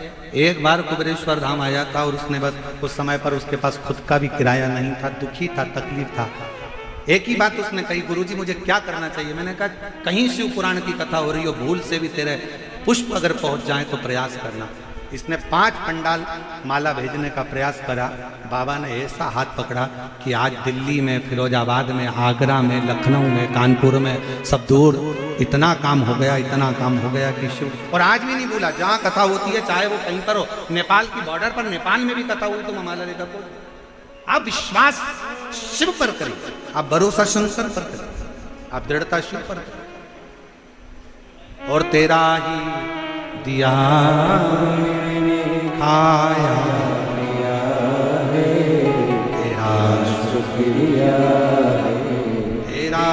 एक बार कुबेरेश्वर धाम आया था और उसने बस उस समय पर उसके पास खुद का भी किराया नहीं था, दुखी था, तकलीफ था। एक ही बात उसने कही, गुरुजी मुझे क्या करना चाहिए? मैंने कहा कहीं शिव पुराण की कथा हो रही हो, भूल से भी तेरे पुष्प अगर पहुंच जाए तो प्रयास करना। इसने 5 पंडाल माला भेजने का प्रयास करा। बाबा ने ऐसा हाथ पकड़ा कि आज दिल्ली में, फिरोजाबाद में, आगरा में, लखनऊ में, कानपुर में, सब दूर इतना काम हो गया, इतना काम हो गया कि शिव, और आज भी नहीं भूला। जहाँ कथा होती है, चाहे वो कहीं पर हो, नेपाल की बॉर्डर पर, नेपाल में भी कथा हुई तो माला लेकर को। आप विश्वास शिव पर करें, आप भरोसा शंकर पर करें, आप दृढ़ता शिव पर करें। और तेरा ही दिया खाया तेरा शुक्रिया, तेरा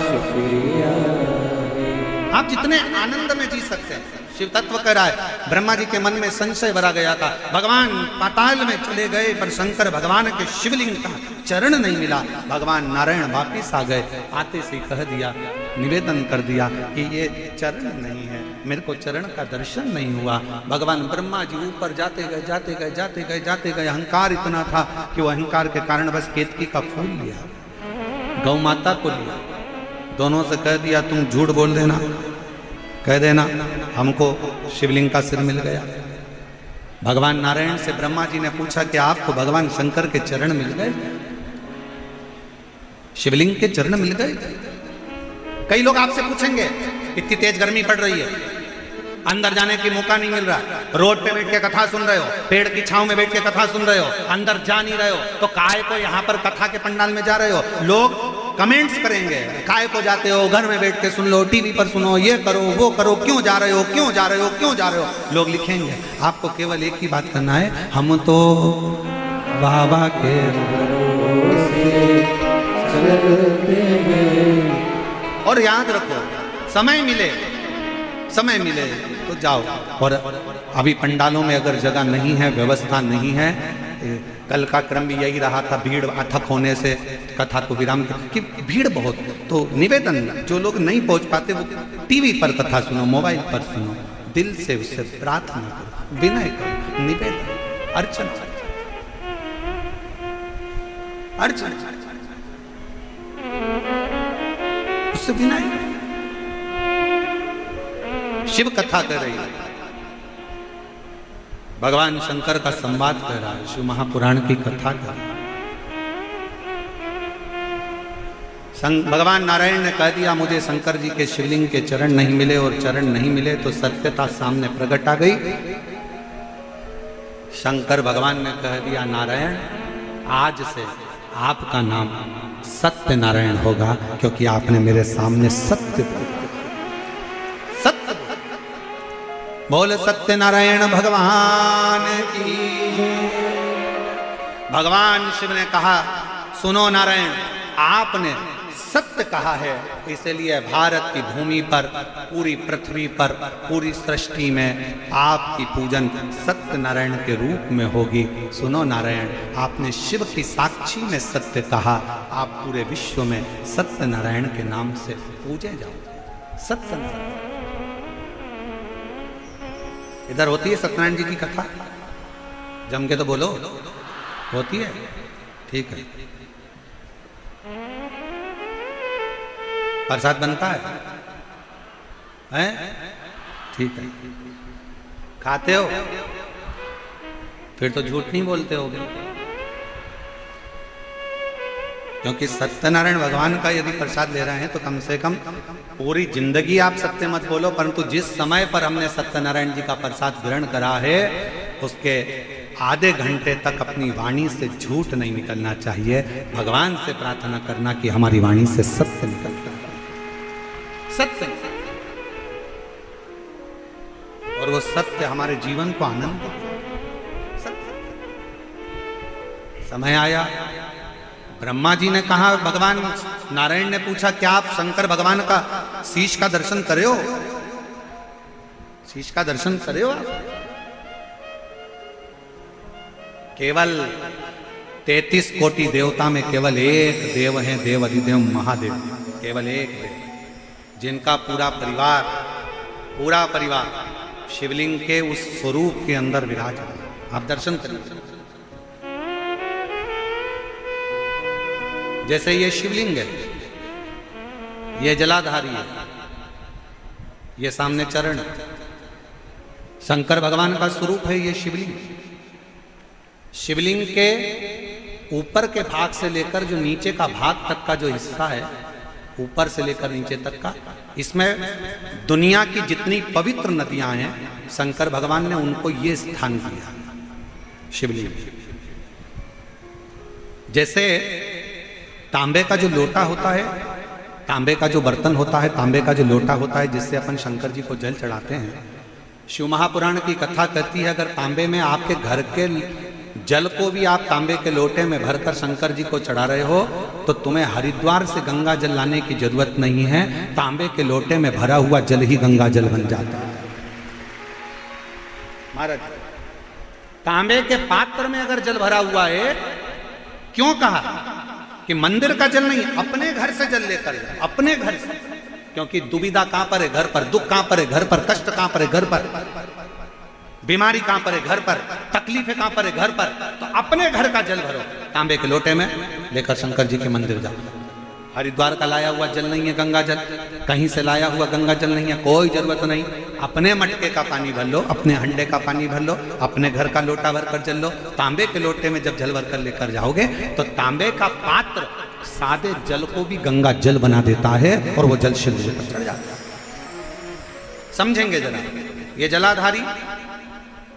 शुक्रिया। आप जितने आनंद में जी सकते हैं, शिव तत्व कह रहा है। ब्रह्मा जी के मन में संशय भरा गया था, भगवान पाताल में चले गए पर शंकर भगवान के शिवलिंग का चरण नहीं मिला। भगवान नारायण वापिस आ गए, आते से कह दिया, निवेदन कर दिया कि ये चरण नहीं है, मेरे को चरण का दर्शन नहीं हुआ। भगवान ब्रह्मा जी ऊपर जाते गए, जाते गए, जाते गए, जाते गए। अहंकार इतना था कि वो अहंकार के कारण बस केतकी का फूल लिया, गौ माता को लिया, दोनों से कह दिया तुम झूठ बोल देना, कह देना हमको शिवलिंग का सिर मिल गया। भगवान नारायण से ब्रह्मा जी ने पूछा कि आपको भगवान शंकर के चरण मिल गए, शिवलिंग के चरण मिल गए? कई लोग आपसे पूछेंगे इतनी तेज गर्मी पड़ रही है, अंदर जाने की मौका नहीं मिल रहा, रोड पे बैठ के कथा सुन रहे हो, पेड़ की छांव में बैठ के कथा सुन रहे हो, अंदर जा नहीं रहे हो, तो काहे को यहाँ पर कथा के पंडाल में जा रहे हो? लोग कमेंट्स करेंगे, काहे को जाते हो, घर में बैठ के सुन लो, टीवी पर सुनो, ये करो वो करो, क्यों जा रहे हो, क्यों जा रहे हो, क्यों जा रहे हो? लोग लिखेंगे। आपको केवल एक ही बात करना है, हम तो बाबा के चलते हैं। और याद रखो, समय मिले तो जाओ। और अभी पंडालों में अगर जगह नहीं है, व्यवस्था नहीं है, कल का क्रम भी यही रहा था, भीड़ अथक होने से कथा को विराम कि भीड़ बहुत, तो निवेदन, जो लोग नहीं पहुंच पाते वो टीवी पर कथा सुनो, मोबाइल पर सुनो, दिल से उससे प्रार्थना करो, विनय करो, निवेदन, अर्चना, उससे विनय। शिव कथा कर रही है, भगवान शंकर का संवाद कर रहा है, शिव महापुराण की कथा कर रहा है। भगवान नारायण ने कह दिया, मुझे शंकर जी के शिवलिंग के चरण नहीं मिले, और चरण नहीं मिले तो सत्यता सामने प्रकट आ गई। शंकर भगवान ने कह दिया, नारायण आज से आपका नाम सत्य नारायण होगा, क्योंकि आपने मेरे सामने सत्य बोल सत्य नारायण भगवान की। भगवान शिव ने कहा, सुनो नारायण, आपने सत्य कहा है, इसलिए भारत की भूमि पर, पूरी पृथ्वी पर, पूरी सृष्टि में आपकी पूजन सत्य नारायण के रूप में होगी। सुनो नारायण, आपने शिव की साक्षी में सत्य कहा, आप पूरे विश्व में सत्य नारायण के नाम से पूजे जाओगे। सत्य नारायण इधर होती है सत्यनारायण जी की कथा, जम के तो बोलो, होती है? ठीक है। प्रसाद बनता है? ठीक है। खाते हो? फिर तो झूठ नहीं बोलते होगे, क्योंकि सत्यनारायण भगवान का यदि प्रसाद ले रहे हैं तो कम से कम पूरी जिंदगी आप सत्य मत बोलो, परंतु जिस समय पर हमने सत्यनारायण जी का प्रसाद ग्रहण करा है उसके आधे घंटे तक अपनी वाणी से झूठ नहीं निकलना चाहिए। भगवान से प्रार्थना करना कि हमारी वाणी से सत्य निकलता है, सत्य, और वो सत्य हमारे जीवन को आनंद दे। समय आया, ब्रह्मा जी ने कहा, भगवान नारायण ने पूछा, क्या आप शंकर भगवान का शीश का दर्शन करे हो? शीश का दर्शन करे हो आप? केवल 33 कोटि देवता में केवल एक देव है, देव अधिदेव महादेव, केवल एक देव, जिनका पूरा परिवार शिवलिंग के उस स्वरूप के अंदर विराजमान। आप दर्शन करिए, जैसे ये शिवलिंग है, ये जलाधारी है, ये सामने चरण है, शंकर भगवान का स्वरूप है ये शिवलिंग। शिवलिंग के ऊपर के भाग से लेकर जो नीचे का भाग तक का जो हिस्सा है, ऊपर से लेकर नीचे तक का, इसमें दुनिया की जितनी पवित्र नदियां हैं, शंकर भगवान ने उनको ये स्थान दिया शिवलिंग। जैसे तांबे का जो लोटा होता है, तांबे का जो बर्तन होता है, तांबे का जो लोटा होता है, जिससे अपन शंकर जी को जल चढ़ाते हैं, शिव महापुराण की कथा कहती है, अगर तांबे में आपके घर के जल को भी आप तांबे के लोटे में भरकर शंकर जी को चढ़ा रहे हो, तो तुम्हें हरिद्वार से गंगा जल लाने की जरूरत नहीं है, तांबे के लोटे में भरा हुआ जल ही गंगा जल बन जाता है। महाराज, तांबे के पात्र में अगर जल भरा हुआ है, क्यों कहा कि मंदिर का जल नहीं, अपने घर से जल लेकर जाए, अपने घर से, क्योंकि दुविधा कहां पर है? घर पर। दुख कहां पर है? घर पर। कष्ट कहां पर है? घर पर। बीमारी कहां पर है? घर पर। तकलीफें कहां पर है? घर पर। तो अपने घर का जल भरो, तांबे के लोटे में लेकर शंकर जी के मंदिर जाओ। हरिद्वार का लाया हुआ जल नहीं है गंगा जल, कहीं से लाया हुआ गंगा जल नहीं है, कोई जरूरत नहीं। अपने मटके का पानी भर लो, अपने हंडे का पानी भर लो, अपने घर का लोटा भर कर जल लो। तांबे के लोटे में जब जल भर कर लेकर जाओगे तो तांबे का पात्र सादे जल को भी गंगा जल बना देता है, और वो जल शिव जी पर चढ़ जाता है। समझेंगे जरा। ये जलाधारी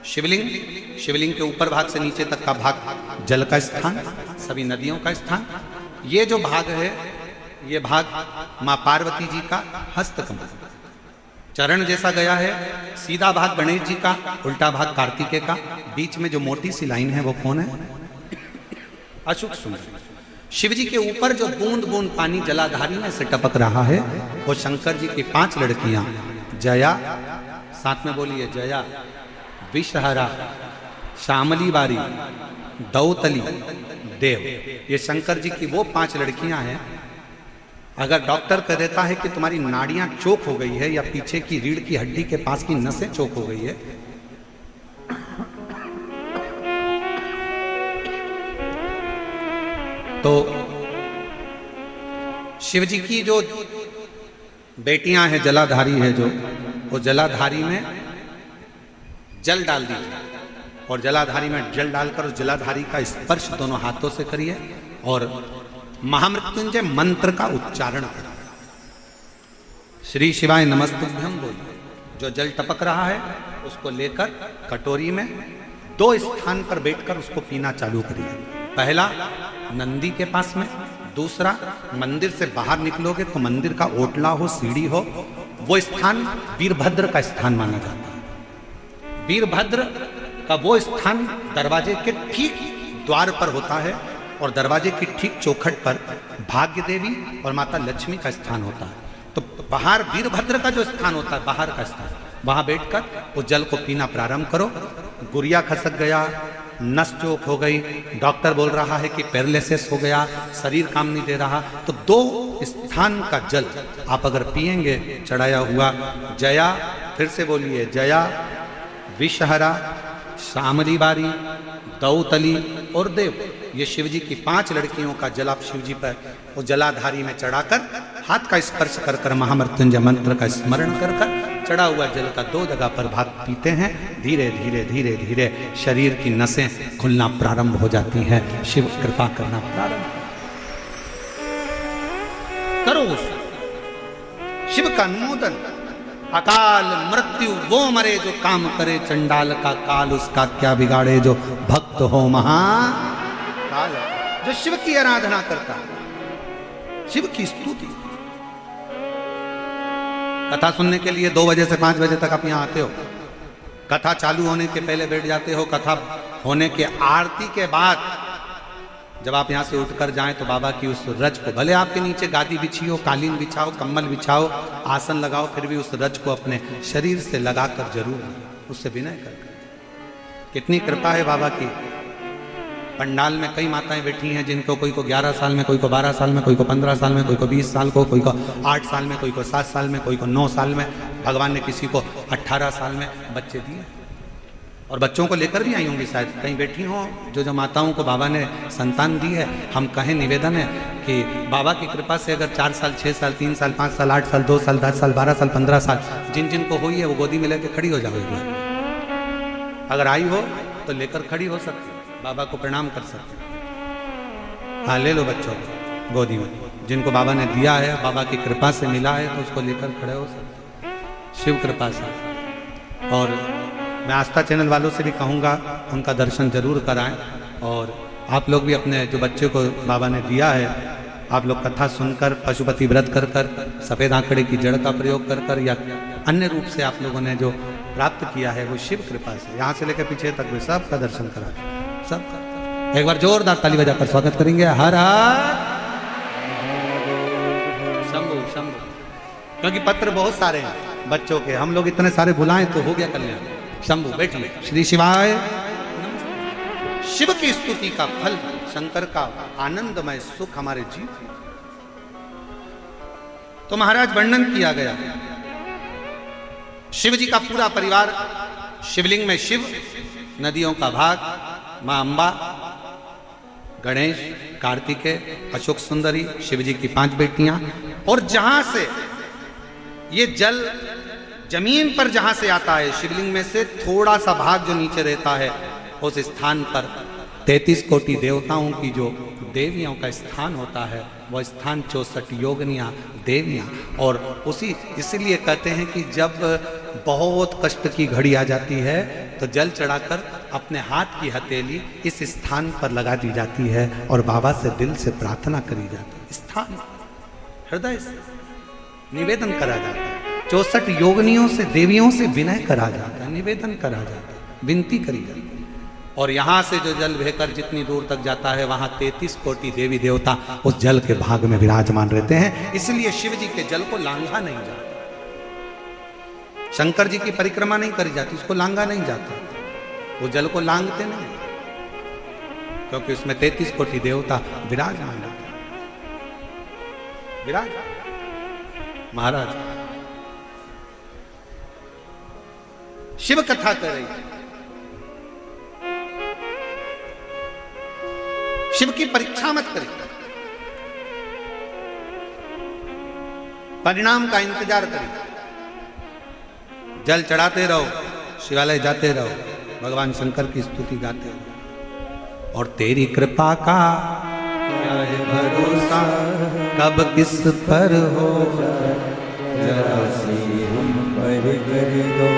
शिवलिंग, शिवलिंग के ऊपर भाग से नीचे तक का भाग जल का स्थान, सभी नदियों का स्थान। ये जो भाग है ये भाग मां पार्वती जी का हस्तकमल, चरण जैसा गया है। सीधा भाग गणेश जी का, उल्टा भाग कार्तिकेय का, बीच में जो मोटी सी लाइन है वो कौन है? अशुक सुंदर। शिव जी के ऊपर जो बूंद बूंद पानी जलाधारी में से टपक रहा है वो शंकर जी की 5 लड़कियां, जया, साथ में बोलिए जया, विषहरा, श्यामली बारी, दौतली, देव। ये शंकर जी की वो 5 लड़कियां हैं। अगर डॉक्टर कह देता है कि तुम्हारी नाड़ियां चोक हो गई है या पीछे की रीढ़ की हड्डी के पास की नसें चोक हो गई है, तो शिव जी की जो बेटियां हैं जलाधारी है जो, वो जलाधारी में जल डाल दीजिए और जलाधारी में जल डालकर उस जलाधारी का स्पर्श दोनों हाथों से करिए और महामृत्युंजय मंत्र का उच्चारण करें। श्री शिवाय नमस्तुभ्यं बोलिए। जो जल टपक रहा है उसको लेकर कटोरी में 2 स्थान पर बैठकर उसको पीना चालू करिए। पहला नंदी के पास में, दूसरा मंदिर से बाहर निकलोगे तो मंदिर का ओटला हो, सीढ़ी हो, वो स्थान वीरभद्र का स्थान माना जाता है। वीरभद्र का वो स्थान दरवाजे के ठीक द्वार पर होता है और दरवाजे की ठीक चौखट पर भाग्य देवी और माता लक्ष्मी का स्थान होता है। तो बाहर वीरभद्र का जो स्थान होता है, बाहर का स्थान, वहां बैठकर उस जल को पीना प्रारंभ करो। गुरिया खसक गया, नस चोक हो गई, डॉक्टर बोल रहा है कि पैरालिसिस हो गया, शरीर काम नहीं दे रहा, तो 2 स्थान का जल आप अगर पिएंगे चढ़ाया हुआ, जया, फिर से बोलिए जया, विषहरा, श्यामली बारी, दौतली और देव, ये शिव जी की 5 लड़कियों का जल आप शिव जी पर उस जलाधारी में चढ़ाकर हाथ का स्पर्श कर कर महामृत्युंजय मंत्र का स्मरण कर कर चढ़ा हुआ जल का 2 जगह पर भाग पीते हैं। धीरे धीरे धीरे धीरे शरीर की नसें खुलना प्रारंभ हो जाती हैं। शिव कृपा करना प्रारंभ करो। शिव का अनुमोदन। अकाल मृत्यु वो मरे जो काम करे, चंडाल का काल उसका क्या बिगाड़े, जो भक्त हो महाकाल। जो शिव की आराधना करता है, शिव की स्तुति। कथा सुनने के लिए 2 बजे से 5 बजे तक आप यहां आते हो, कथा चालू होने के पहले बैठ जाते हो, कथा होने के आरती के बाद जब आप यहां से उठकर जाएं तो बाबा की उस रज को, भले आपके नीचे गादी बिछी हो, कालीन बिछाओ, कम्बल बिछाओ, आसन लगाओ, फिर भी उस रज को अपने शरीर से लगाकर जरूर उससे विनय कर। कितनी कृपा है बाबा की। पंडाल में कई माताएं बैठी हैं जिनको कोई को 11 साल में, कोई को 12 साल में, कोई को 15 साल में, कोई को 20 साल को, कोई को 8 साल में, कोई को 7 साल में, कोई को 9 साल में, भगवान ने किसी को 18 साल में बच्चे दिए और बच्चों को लेकर भी आई होंगी शायद। कहीं बैठी हों जो माताओं को बाबा ने संतान दी है। हम कहें, निवेदन है कि बाबा की कृपा से अगर 4 साल, 6 साल, 3 साल, 5 साल, 8 साल, 2 साल, 10 साल, 12 साल, 15 साल, जिन जिन को हुई है वो गोदी में लेकर खड़ी हो जाओगे। अगर आई हो तो लेकर खड़ी हो सकती, बाबा को प्रणाम कर सकते। हाँ, ले लो बच्चों को गोदी में, जिनको बाबा ने दिया है, बाबा की कृपा से मिला है, तो उसको लेकर खड़े हो सकते शिव कृपा से। और मैं आस्था चैनल वालों से भी कहूँगा उनका दर्शन जरूर कराएं। और आप लोग भी अपने जो बच्चे को बाबा ने दिया है, आप लोग कथा सुनकर, पशुपति व्रत कर कर, सफ़ेद आंकड़े की जड़ का प्रयोग कर कर या अन्य रूप से आप लोगों ने जो प्राप्त किया है वो शिव कृपा से, यहाँ से लेकर पीछे तक भी सबका दर्शन करा। सब एक बार जोरदार ताली बजाकर स्वागत करेंगे। हर हर शंभु शंभु। क्योंकि पत्र बहुत सारे हैं बच्चों के, हम लोग इतने सारे बुलाएं तो हो गया कल्याण। शंभु बैठिए। श्री शिवाय। शिव की स्तुति का फल, शंकर का आनंदमय सुख हमारे जीवन। तो महाराज वर्णन किया गया, शिव जी का पूरा परिवार, शिवलिंग में शिव, नदियों का भाग, मां अंबा, गणेश, कार्तिकेय, अशोक सुंदरी, शिव जी की 5 बेटियां। और जहां से ये जल जमीन पर जहां से आता है, शिवलिंग में से थोड़ा सा भाग जो नीचे रहता है, उस स्थान पर 33 कोटि देवताओं की जो देवियों का स्थान होता है, वह स्थान 64 योगिनियां देवियां। और उसी इसलिए कहते हैं कि जब बहुत कष्ट की घड़ी आ जाती है तो जल चढ़ाकर अपने हाथ की हथेली इस स्थान पर लगा दी जाती है और बाबा से दिल से प्रार्थना करी जाती है। स्थान हृदय से निवेदन करा जाता है। 64 योगनियों से देवियों से विनय करा जाता है, निवेदन करा जाता है, विनती करी जाती है। और यहां से जो जल बहकर जितनी दूर तक जाता है वहां 33 कोटि देवी देवता उस जल के भाग में विराजमान रहते हैं। इसलिए शिव जी के जल को लांघा नहीं जाता। शंकर जी की परिक्रमा नहीं करी जाती, उसको लांघा नहीं जाता। वो जल को लांघते नहीं, क्योंकि उसमें 33 कोटि देवता विराजमान रहते हैं। विराज महाराज शिव कथा कर रही है, शिव की परीक्षा मत करिए, परिणाम का इंतजार करिए। जल चढ़ाते रहो, शिवालय जाते रहो, भगवान शंकर की स्तुति गाते रहो। और तेरी कृपा का क्या है भरोसा, कब किस पर हो जरा सी हम पर कर दो,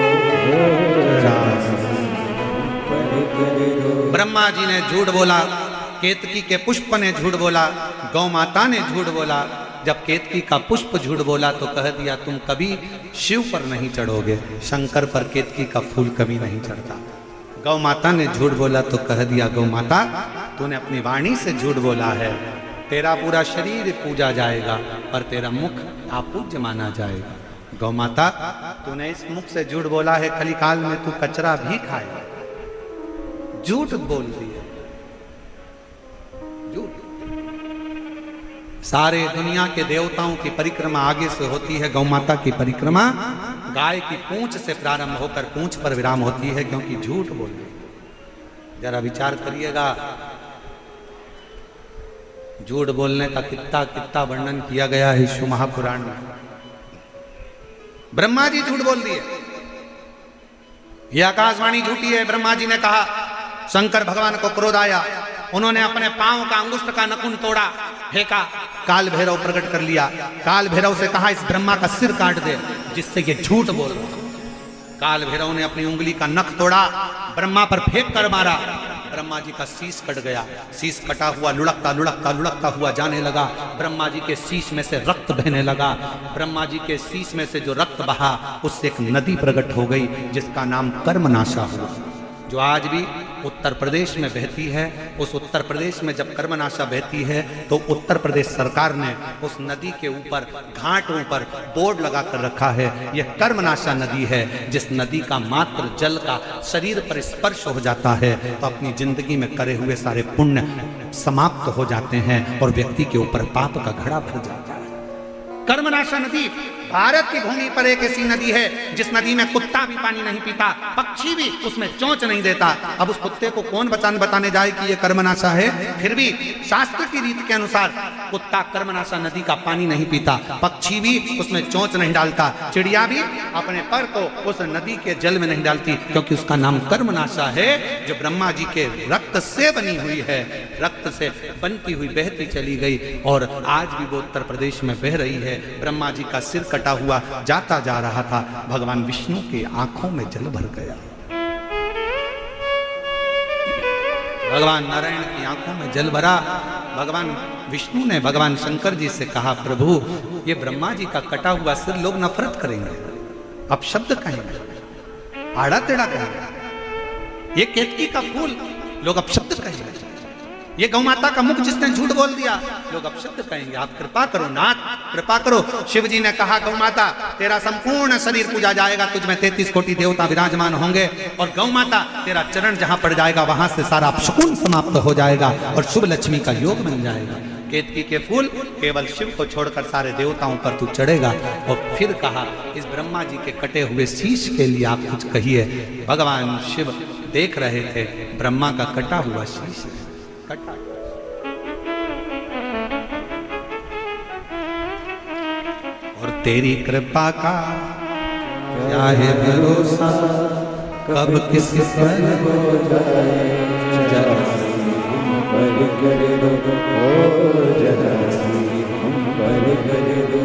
ब्रह्मा जी ने झूठ बोला, केतकी के पुष्प ने झूठ बोला, गौ माता ने झूठ बोला। जब केतकी का पुष्प झूठ बोला तो कह दिया तुम कभी शिव पर नहीं चढ़ोगे, शंकर पर केतकी का फूल कभी नहीं चढ़ता। गौ माता ने झूठ बोला तो कह दिया गौ माता तूने अपनी वाणी से झूठ बोला है, तेरा पूरा शरीर पूजा जाएगा पर तेरा मुख अपूज्य माना जाएगा। गौ माता तूने इस मुख से झूठ बोला है, कलिकाल में तू कचरा भी खाएगा। झूठ बोल दिया, झूठ। सारे दुनिया के देवताओं की परिक्रमा आगे से होती है, गौ माता की परिक्रमा गाय की पूंछ से प्रारंभ होकर पूंछ पर विराम होती है, क्योंकि झूठ बोल रही। जरा विचार करिएगा, झूठ बोलने का कितना वर्णन किया गया है शिव महापुराण में। ब्रह्मा जी झूठ बोल दिए, यह आकाशवाणी झूठी है। ब्रह्मा जी ने कहा, शंकर भगवान को क्रोध आया, उन्होंने अपने पांव का अंगुष्ठ का नखून तोड़ा, फेंका, काल भैरव प्रकट कर लिया। काल भैरव से कहा इस ब्रह्मा का सिर काट दे, जिससे ये झूठ बोल रहा। काल भैरव ने अपनी उंगली का नख तोड़ा, ब्रह्मा पर फेंक कर मारा। ब्रह्मा जी का शीश कट गया, शीश कटा हुआ लुढ़कता लुढ़कता लुढ़कता हुआ जाने लगा। ब्रह्मा जी के शीश में से रक्त बहने लगा। ब्रह्मा जी के शीश में से जो रक्त बहा उससे एक नदी प्रकट हो गई, जिसका नाम कर्मनाशा हुआ, जो आज भी उत्तर प्रदेश में बहती है। उस उत्तर प्रदेश में जब कर्मनाशा बहती है तो उत्तर प्रदेश सरकार ने उस नदी के ऊपर घाटों पर बोर्ड लगा कर रखा है, यह कर्मनाशा नदी है। जिस नदी का मात्र जल का शरीर पर स्पर्श हो जाता है तो अपनी जिंदगी में करे हुए सारे पुण्य समाप्त हो जाते हैं और व्यक्ति के ऊपर पाप का घड़ा भर जाता है। कर्मनाशा नदी भारत की भूमि पर एक ऐसी नदी है जिस नदी में कुत्ता भी पानी नहीं पीता, पक्षी भी उसमें चोंच नहीं देता। अब उस कुत्ते को कौन बताने जाए कि ये कर्मनाशा है? फिर भी शास्त्र की रीत के अनुसार कुत्ता कर्मनाशा नदी का पानी नहीं पीता, पक्षी भी उसमें चोंच नहीं डालता, चिड़िया भी अपने पर को उस नदी के जल में नहीं डालती, क्योंकि उसका नाम कर्मनाशा है, जो ब्रह्मा जी के रक्त से बनी हुई है, रक्त से बनती हुई बहती चली गई और आज भी वो उत्तर प्रदेश में बह रही है। ब्रह्मा जी का सिर कटा हुआ जाता जा रहा था, भगवान विष्णु की आंखों में जल भर गया। भगवान नारायण की आंखों में जल भरा। भगवान विष्णु ने भगवान शंकर जी से कहा, प्रभु ये ब्रह्मा जी का कटा हुआ सिर लोग नफरत करेंगे, अपशब्द कहेंगे, आड़ा टेढ़ा कहेंगे, ये केतकी का फूल लोग अपशब्द कहेंगे, ये गौ माता का मुख जिसने झूठ बोल दिया लोग अपशब्द कहेंगे, आप कृपा करो नाथ, कृपा करो। शिव जी ने कहा, गौ माता तेरा संपूर्ण शरीर पूजा जाएगा, तुझ में 33 कोटि देवता विराजमान होंगे, और गौ माता तेरा चरण जहां पड़ जाएगा वहां से सारा अपशकुन समाप्त हो जाएगा और शुभ लक्ष्मी का योग बन जाएगा। केतकी के फूल केवल शिव को छोड़कर सारे देवताओं पर तू चढ़ेगा। और फिर कहा, इस ब्रह्मा जी के कटे हुए शीश के लिए आप कुछ कहिए। भगवान शिव देख रहे थे, ब्रह्मा का कटा हुआ शीश कटा। और तेरी कृपा का क्या है भरोसा, कब किस पर हो जाए, जरा सी हम पर कर दो, जरा सी हम पर कर दो,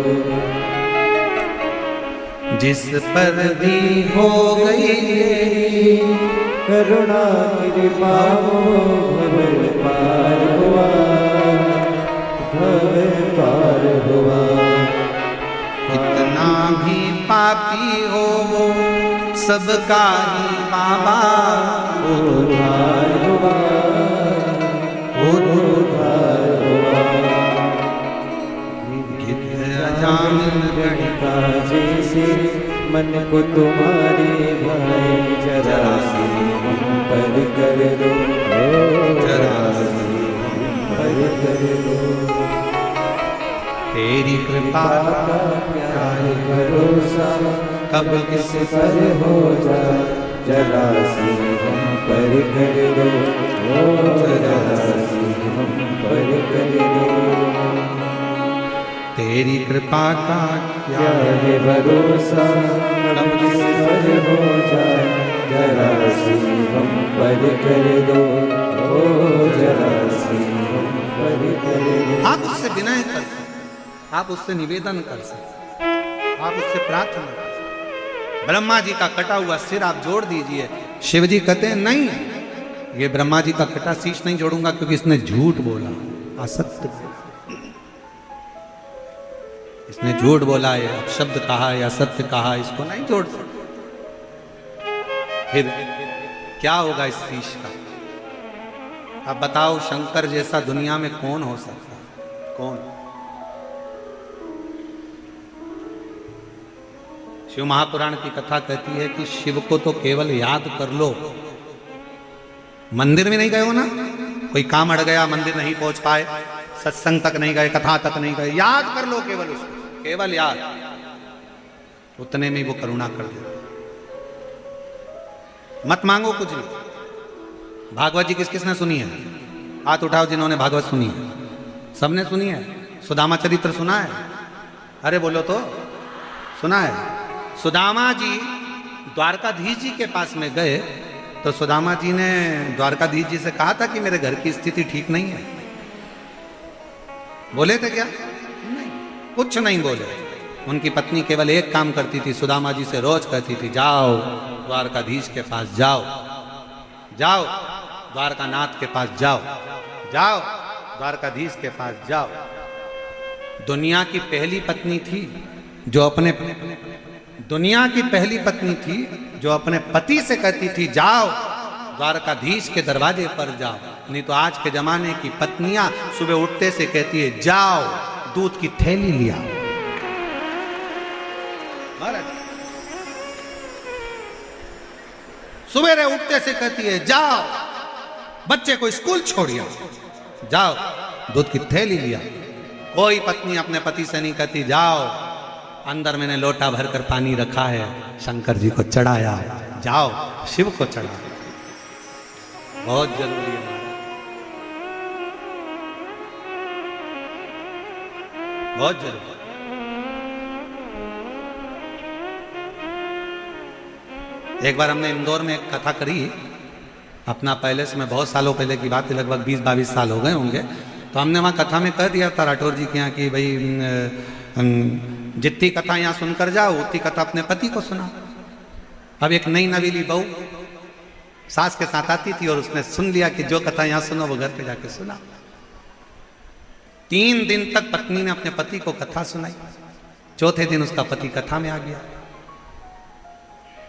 जिस पर भी हो गई तेरी करुणा कृपा भव पार हुआ, भव पार हुआ। कितना भी पापी हो वो सबका ही बाबा उद्धार हुआ, उद्धार हुआ। अजान गणिका जैसे मन को तुम्हारे भाई जरा सी हम पर कर दो, जरा सी हम पर कर दो। तेरी कृपा का क्या है भरोसा, कब किस पर हो जाए, जरा सी हम पर कर दो, जरा सी हम पर कर दो। तेरी कृपा का क्या है भरोसा, कब किस पर हो जाए, जरा सी हम पर कर दो, जरा सी हम पर कर दो। आप उससे विनय कर सकते, आप उससे निवेदन कर सकते, आप उससे प्रार्थना कर सकते। ब्रह्मा जी का कटा हुआ सिर आप जोड़ दीजिए। शिव जी कहते हैं नहीं, ये ब्रह्मा जी का कटा शीश नहीं जोड़ूंगा क्योंकि इसने झूठ बोला, असत्य बोला, इसने झूठ बोला है, अपशब्द कहा है, असत्य कहा, इसको नहीं जोड़ सकते। फिर क्या होगा इस शीश का? अब बताओ, शंकर जैसा दुनिया में कौन हो सकता है? कौन? शिव महापुराण की कथा कहती है कि शिव को तो केवल याद कर लो। मंदिर में नहीं गए हो ना, कोई काम अड़ गया, मंदिर नहीं पहुंच पाए, सत्संग तक नहीं गए, कथा तक नहीं गए, याद कर लो केवल उसको, केवल याद, उतने में वो करुणा कर देते। मत मांगो कुछ भी। भागवत जी किस किसने सुनी है? हाथ उठाओ जिन्होंने भागवत सुनी है। सबने सुनी है? सुदामा चरित्र सुना है? अरे बोलो तो, सुना है? सुदामा जी द्वारकाधीश जी के पास में गए तो सुदामा जी ने द्वारकाधीश जी से कहा था कि मेरे घर की स्थिति ठीक नहीं है। बोले थे क्या? नहीं, कुछ नहीं बोले। उनकी पत्नी केवल एक काम करती थी, सुदामा जी से रोज कहती थी, जाओ द्वारकाधीश के पास जाओ, जाओ द्वारकानाथ के पास जाओ, जाओ द्वारकाधीश के पास जाओ। दुनिया की पहली पत्नी थी जो अपने दुनिया की पहली पत्नी थी जो अपने पति से कहती थी जाओ द्वारकाधीश के दरवाजे पर जाओ। नहीं तो आज के जमाने की पत्नियां सुबह उठते से कहती है जाओ दूध की थैली लिया। सुबह उठते से कहती है जाओ बच्चे को स्कूल छोड़िए, जाओ दूध की थैली लिया। कोई पत्नी अपने पति से नहीं कहती जाओ अंदर मैंने लोटा भरकर पानी रखा है, शंकर जी को चढ़ाया, जाओ शिव को चढ़ा। बहुत जरूरी है, बहुत जरूरी। एक बार हमने इंदौर में एक कथा करी अपना पैलेस में, बहुत सालों पहले की बात है, लगभग 20-22 साल हो गए होंगे। तो हमने वहाँ कथा में कह दिया था राठौर जी के यहाँ कि भाई जितनी कथा यहाँ सुनकर जाओ उतनी कथा अपने पति को सुना। अब एक नई नवीली बहू सास के साथ आती थी और उसने सुन लिया कि जो कथा यहाँ सुनो वो घर पे जाके सुना। 3 दिन तक पत्नी ने अपने पति को कथा सुनाई। चौथे दिन उसका पति कथा में आ गया।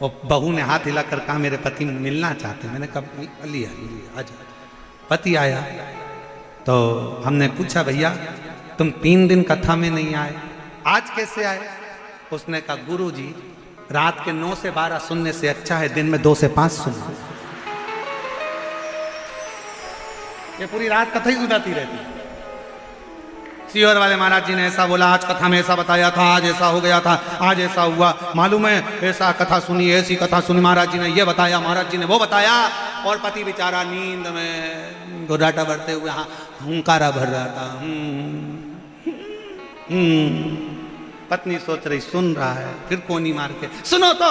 वो बहू ने हाथ हिलाकर कहा मेरे पति मिलना चाहते। मैंने कहा लिया आजा। पति आया तो हमने पूछा भैया तुम 3 दिन कथा में नहीं आए, आज कैसे आए? उसने कहा गुरुजी रात के 9 से 12 सुनने से अच्छा है दिन में 2 से 5 सुनना। ये पूरी रात कथा ही सुनाती रहती। सीहोर वाले महाराज जी ने ऐसा बोला, आज कथा में ऐसा बताया था, आज ऐसा हो गया था, आज ऐसा हुआ, मालूम है ऐसा कथा सुनी, ऐसी कथा सुनी, महाराज जी ने ये बताया, महाराज जी ने वो बताया। और पति बेचारा नींद में घुर्राटा भरते हुए हुंकारा भर रहा था। पत्नी सोच रही सुन रहा है, फिर कोनी मार के सुनो तो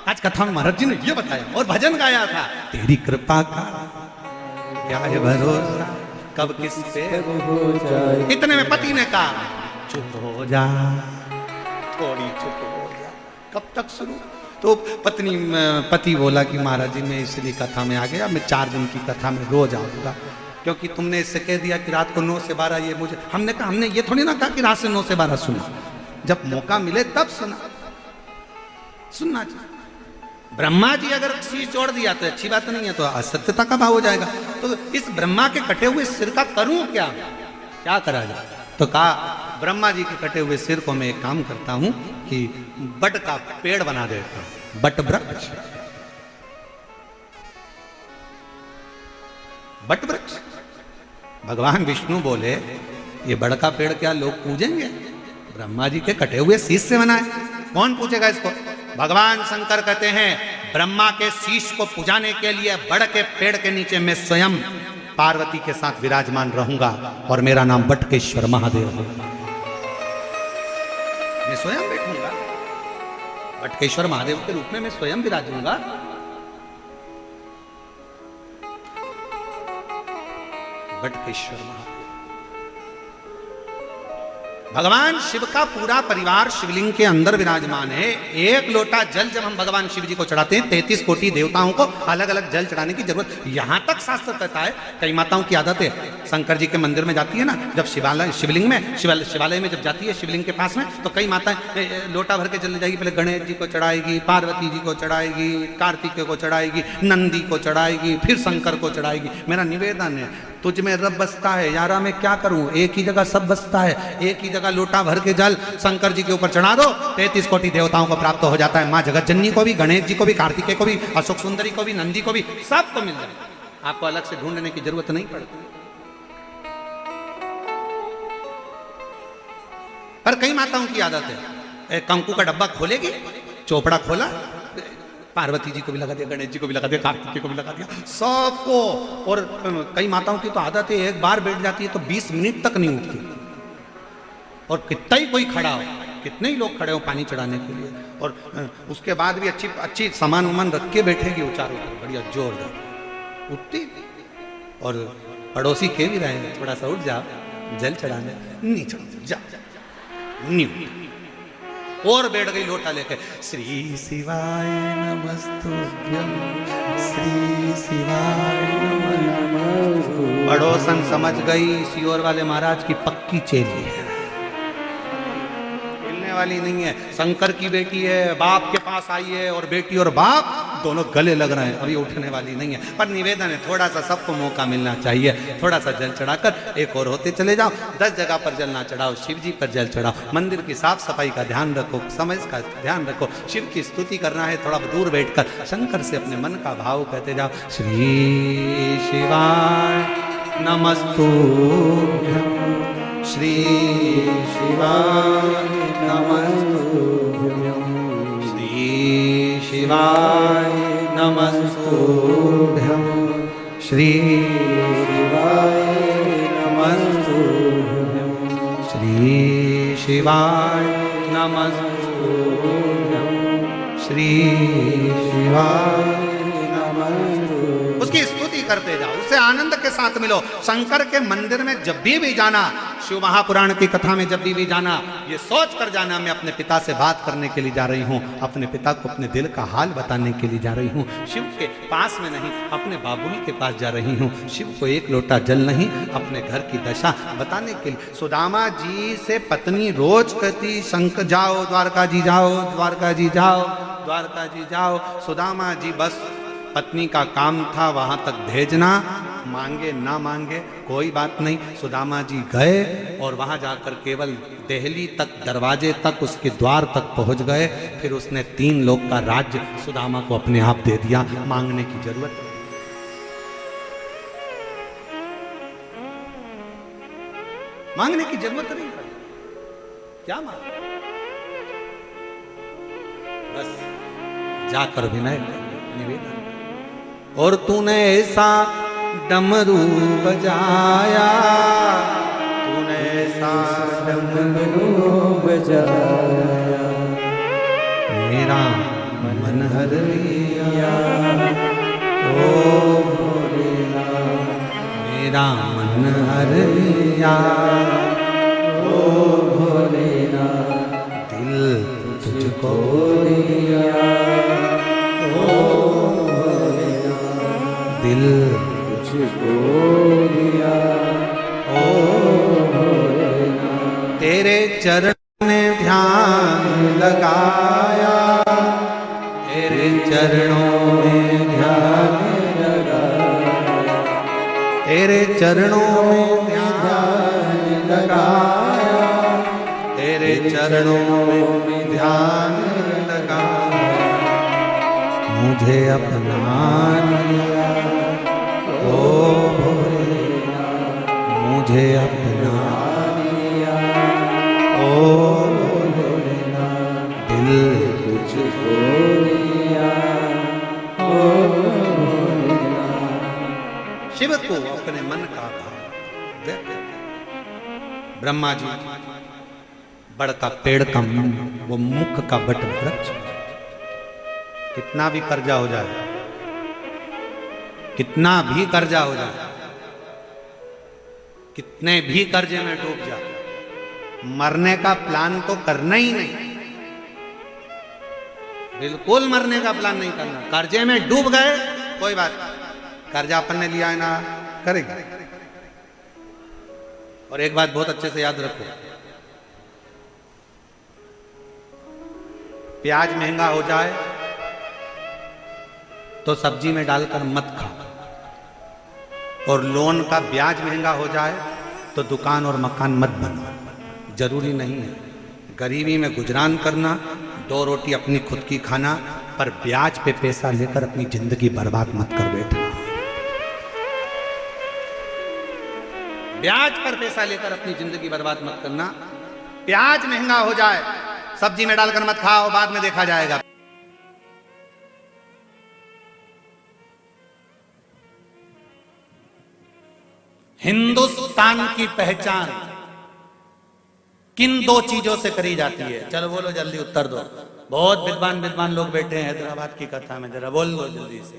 आज कथा में महाराज जी ने ये बताया और भजन गाया था, तेरी कृपा का क्या है भरोसा कब किस पे हो जाए। इतने में पति ने कहा चुप हो जा, थोड़ी चुप हो जा, कब तक शुरू? तो पति बोला कि महाराज जी मैं इसलिए कथा में आ गया, मैं 4 दिन की कथा में रोज आऊंगा, क्योंकि तुमने इससे कह दिया कि रात को 9 से 12 ये मुझे, हमने कहा, हमने ये थोड़ी ना कहा कि रात से 9 से 12 सुना, जब मौका मिले तब सुनना चाहिए। ब्रह्मा जी अगर शीश जोड़ दिया तो अच्छी बात नहीं है, तो असत्यता का भाव हो जाएगा। तो इस ब्रह्मा के कटे हुए सिर का करूं क्या, क्या करा जाए? तो कहा ब्रह्मा जी के कटे हुए सिर को मैं एक काम करता हूं कि बट का पेड़ बना देता हूं, बट वृक्ष। बट वृक्ष, भगवान विष्णु बोले ये बड़ का पेड़ क्या लोग पूजेंगे? ब्रह्मा जी के कटे हुए शीश से बनाए, कौन पूछेगा इसको? भगवान शंकर कहते हैं ब्रह्मा के शीश को पुजाने के लिए बड़ के पेड़ के नीचे मैं स्वयं पार्वती के साथ विराजमान रहूंगा और मेरा नाम बटकेश्वर महादेव होगा। मैं स्वयं बैठूंगा बटकेश्वर महादेव के रूप में, मैं स्वयं विराजूंगा। बटकेश्वर महादेव, भगवान शिव का पूरा परिवार शिवलिंग के अंदर विराजमान है। एक लोटा जल जब हम भगवान शिव जी को चढ़ाते हैं, 33 कोटि देवताओं को अलग अलग जल चढ़ाने की जरूरत, यहां तक शास्त्र कहता है। कई माताओं की आदत है, शंकर जी के मंदिर में जाती है ना, जब शिवलिंग में शिवालय में जब जाती है शिवलिंग के पास में, तो कई माताएं लोटा भर के जल जाएगी, पहले गणेश जी को चढ़ाएगी, पार्वती जी को चढ़ाएगी, कार्तिकेय को चढ़ाएगी, नंदी को चढ़ाएगी, फिर शंकर को चढ़ाएगी। मेरा निवेदन है, तुझ में रब बसता है यारा, मैं क्या करूं? एक ही जगह सब बसता है, एक ही जगह लोटा भर के जल शंकर जी के ऊपर चढ़ा दो, 33 कोटि देवताओं को प्राप्त हो जाता है। माँ जगत जननी को भी, गणेश जी को भी, कार्तिकेय को भी, अशोक सुंदरी को भी, नंदी को भी, सबको मिल जाए। आपको अलग से ढूंढने की जरूरत नहीं पड़ती। पर कई माताओं की आदत है, कंकु का डब्बा खोलेगी, चोपड़ा खोला, पार्वती जी को भी लगा दिया, गणेश जी को भी लगा दिया, कार्तिकेय को भी लगा दिया, सबको। और कई माताओं की तो आदत है, एक बार बैठ जाती है तो 20 मिनट तक नहीं उठती, और कितना ही कोई खड़ा हो, कितने ही लोग खड़े हो पानी चढ़ाने के लिए, और उसके बाद भी अच्छी सामान वामान रख के बैठेगी वो चारों तरफ, बढ़िया जोरदार उठती। और पड़ोसी कह भी रहे हैं थोड़ा सा उठ जाओ जल चढ़ाने, नहीं चढ़ो जा, नहीं उठी। और बैठ गई लोटा लेके, श्री शिवाय नमस्तुभ्यं, श्री शिवाय नमः। पड़ोसन समझ गई सियोर वाले महाराज की पक्की चेली है, हिलने वाली नहीं है। शंकर की बेटी है, बाप के पास आई है, और बेटी और बाप दोनों गले लग रहे हैं, अभी उठने वाली नहीं है। पर निवेदन है, थोड़ा सा सबको मौका मिलना चाहिए, थोड़ा सा जल चढ़ाकर एक और होते चले जाओ। 10 जगह पर जल ना चढ़ाओ, शिव जी पर जल चढ़ाओ। मंदिर की साफ सफाई का ध्यान रखो, समय का ध्यान रखो। शिव की स्तुति करना है, थोड़ा दूर बैठकर शंकर से अपने मन का भाव कहते जाओ, श्री शिवाय नमस्तुभ्यं, श्री शिवाय नमस्तुभ्यं, श्री शिवाय नमस्तुभ्यं, श्री शिवाय नमस्तुभ्यं, श्री शिवाय नमस्तुभ्यं, श्री शिवाय नमस्तुभ्यं। उसकी स्तुति करते जाओ, उससे आनंद के साथ मिलो। शंकर के मंदिर में जब भी जाना, शिव महापुराण की कथा में जब भी जाना, ये सोच कर जाना मैं अपने पिता से बात करने के लिए जा रही हूँ, अपने पिता को अपने दिल का हाल बताने के लिए जा रही हूँ। शिव के पास में नहीं, अपने बाबुल के पास जा रही हूँ। शिव को एक लोटा जल नहीं, अपने घर की दशा बताने के लिए। सुदामा जी से पत्नी रोज कहती, शंकर जाओ द्वारका जी, जाओ द्वारका जी, जाओ द्वारका जी, जाओ। सुदामा जी बस पत्नी का काम था वहां तक भेजना, मांगे ना मांगे कोई बात नहीं। सुदामा जी गए और वहां जाकर केवल देहली तक, दरवाजे तक, उसके द्वार तक पहुंच गए। फिर उसने 3 लोक का राज्य सुदामा को अपने आप दे दिया, मांगने की जरूरत नहीं। मांगने की जरूरत नहीं पड़ी, क्या मांग, बस जाकर विनय निवेदन। और तूने ऐसा डमरू बजाया, तूने ऐसा डमरू बजाया, मेरा मन हर लिया, ओ भोलेनाथ मेरा मन हर लिया, ओ भोलेनाथ दिल तुझको दिल तुझको दिया ओ भोलेनाथ। तेरे चरण में ध्यान लगाया, तेरे चरणों में ध्यान लगाया, तेरे चरणों में ध्यान लगाया, तेरे चरणों में ध्यान लगाया, मुझे अपना लिया ओ भोलेनाथ, मुझे अपना लिया ओ भोलेनाथ। दिल तुझको दिया ओ भोलेनाथ। शिव को अपने मन का भाव व्यक्त किया। ब्रह्मा जी बड़का पेड़ का वो मुख का बट वृक्ष, कितना भी कर्जा हो जाए, कितना भी कर्जा हो जाए, कितने भी कर्जे में डूब जाए, मरने का प्लान तो करना ही नहीं, बिल्कुल मरने का प्लान नहीं करना। कर्जे में डूब गए कोई बात नहीं, कर्जा अपन ने लिया है ना, करेगा। और एक बात बहुत अच्छे से याद रखो, प्याज महंगा हो जाए तो सब्जी में डालकर मत खाओ, और लोन का ब्याज महंगा हो जाए तो दुकान और मकान मत बनाओ। जरूरी नहीं है गरीबी में गुजरान करना, 2 रोटी अपनी खुद की खाना, पर ब्याज पे पैसा लेकर अपनी जिंदगी बर्बाद मत कर बैठना। ब्याज पर पैसा लेकर अपनी जिंदगी बर्बाद मत करना। प्याज महंगा हो जाए सब्जी में डालकर मत खाओ, बाद में देखा जाएगा। हिंदुस्तान की पहचान किन 2 चीजों से करी जाती है? चलो बोलो जल्दी उत्तर दो। बहुत विद्वान विद्वान लोग बैठे हैं हैदराबाद की कथा में, जरा बोल लो जल्दी से।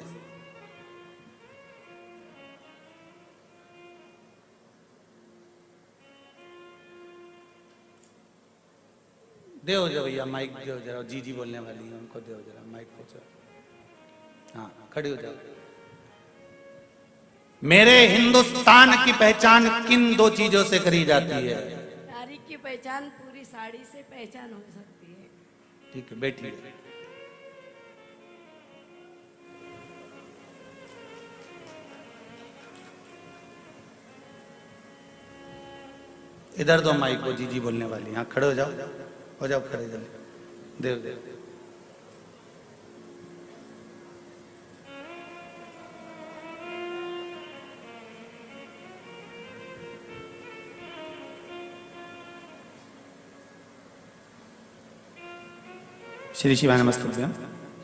दो जो भैया माइक दो जरा, जी बोलने वाली है उनको दो जरा माइक को। हाँ खड़ी हो जाओ। मेरे हिंदुस्तान की पहचान किन 2 चीजों से करी जाती है? नारी की पहचान पूरी साड़ी से पहचान हो सकती है। ठीक है बैठिए। इधर दो माइक को, जी बोलने वाली। हाँ खड़े हो जाओ, हो जाओ खड़े जल्दी। देव देव श्री शिवाय नमस्तुभ्यम।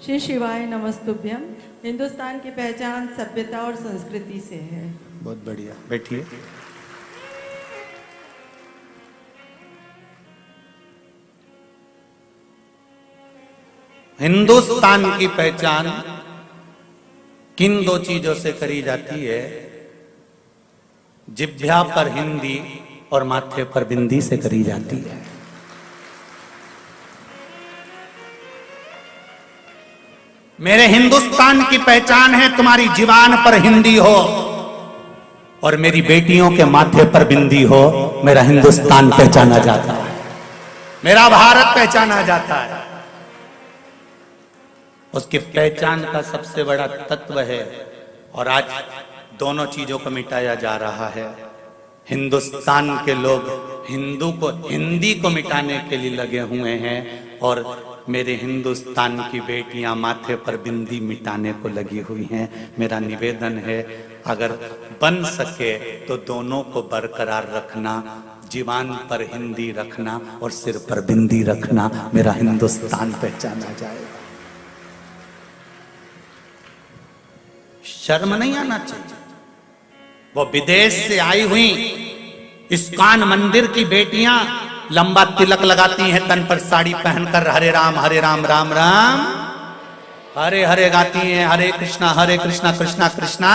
श्री शिवाय नमस्तुभ्यम। हिंदुस्तान की पहचान सभ्यता और संस्कृति से है। बहुत बढ़िया, बैठिए। हिंदुस्तान की पहचान किन 2 चीजों से करी जाती है? जिह्वा पर हिंदी और माथे पर बिंदी से करी जाती है। मेरे हिंदुस्तान की पहचान है तुम्हारी जीवान पर हिंदी हो और मेरी बेटियों के माथे पर बिंदी हो। मेरा हिंदुस्तान पहचाना जाता है, मेरा भारत पहचाना जाता है। उसकी पहचान का सबसे बड़ा तत्व है, और आज दोनों चीजों को मिटाया जा रहा है। हिंदुस्तान के लोग हिंदी को मिटाने के लिए लगे हुए हैं, और मेरे हिंदुस्तान की बेटियां माथे पर बिंदी मिटाने को लगी हुई हैं। मेरा निवेदन है, अगर बन सके तो दोनों को बरकरार रखना, जीवान पर हिंदी रखना और सिर पर बिंदी रखना। मेरा हिंदुस्तान पहचाना जाएगा। शर्म नहीं आना चाहिए। वो विदेश से आई हुई इस्कॉन मंदिर की बेटियां लंबा तिलक लगाती हैं, तन पर साड़ी पहनकर हरे राम राम राम हरे हरे गाती हैं, हरे कृष्णा कृष्णा कृष्णा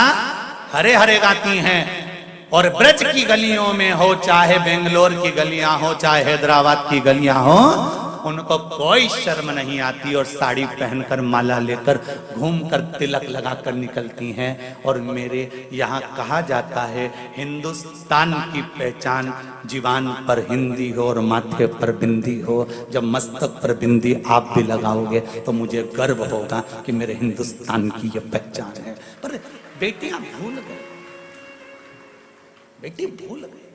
हरे हरे गाती हैं। और ब्रज की गलियों में हो, चाहे बेंगलोर की गलियां हो, चाहे हैदराबाद की गलियां हो, उनको कोई शर्म नहीं आती और साड़ी पहनकर माला लेकर घूमकर तिलक लगाकर निकलती हैं। और मेरे यहाँ कहा जाता है हिंदुस्तान की पहचान जीवान पर हिंदी हो और माथे पर बिंदी हो। जब मस्तक पर बिंदी आप भी लगाओगे तो मुझे गर्व होगा कि मेरे हिंदुस्तान की ये पहचान है। पर बेटियां भूल गए, बेटी भूल गई।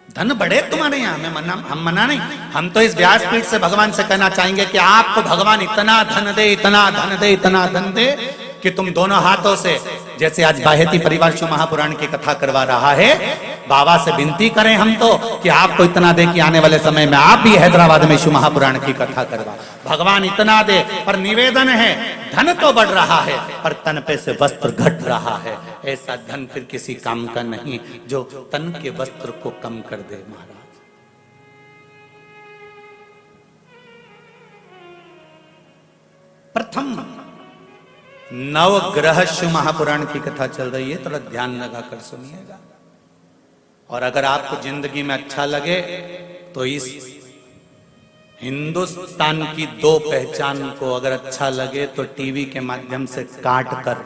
धन बढ़े तुम्हारे यहाँ, हम मना नहीं। हम तो इस व्यासपीठ से भगवान से कहना चाहेंगे कि आपको भगवान इतना धन दे, इतना धन दे, इतना धन दे कि तुम दोनों हाथों से, जैसे आज बाहेती परिवार शिव महापुराण की कथा करवा रहा है, बाबा से विनती करें हम तो कि आपको इतना दे कि आने वाले समय में आप भी हैदराबाद में शिव महापुराण की कथा करवा। भगवान इतना दे, पर निवेदन है धन तो बढ़ रहा है पर तन पे से वस्त्र घट रहा है। ऐसा धन फिर किसी काम का नहीं जो तन के वस्त्र को कम कर दे। महाराज प्रथम नवग्रह शिव महापुराण की कथा चल रही है, थोड़ा ध्यान लगाकर सुनिएगा। और अगर आपको जिंदगी में अच्छा लगे तो इस हिंदुस्तान की दो पहचान को अगर अच्छा लगे तो टीवी के माध्यम से काट कर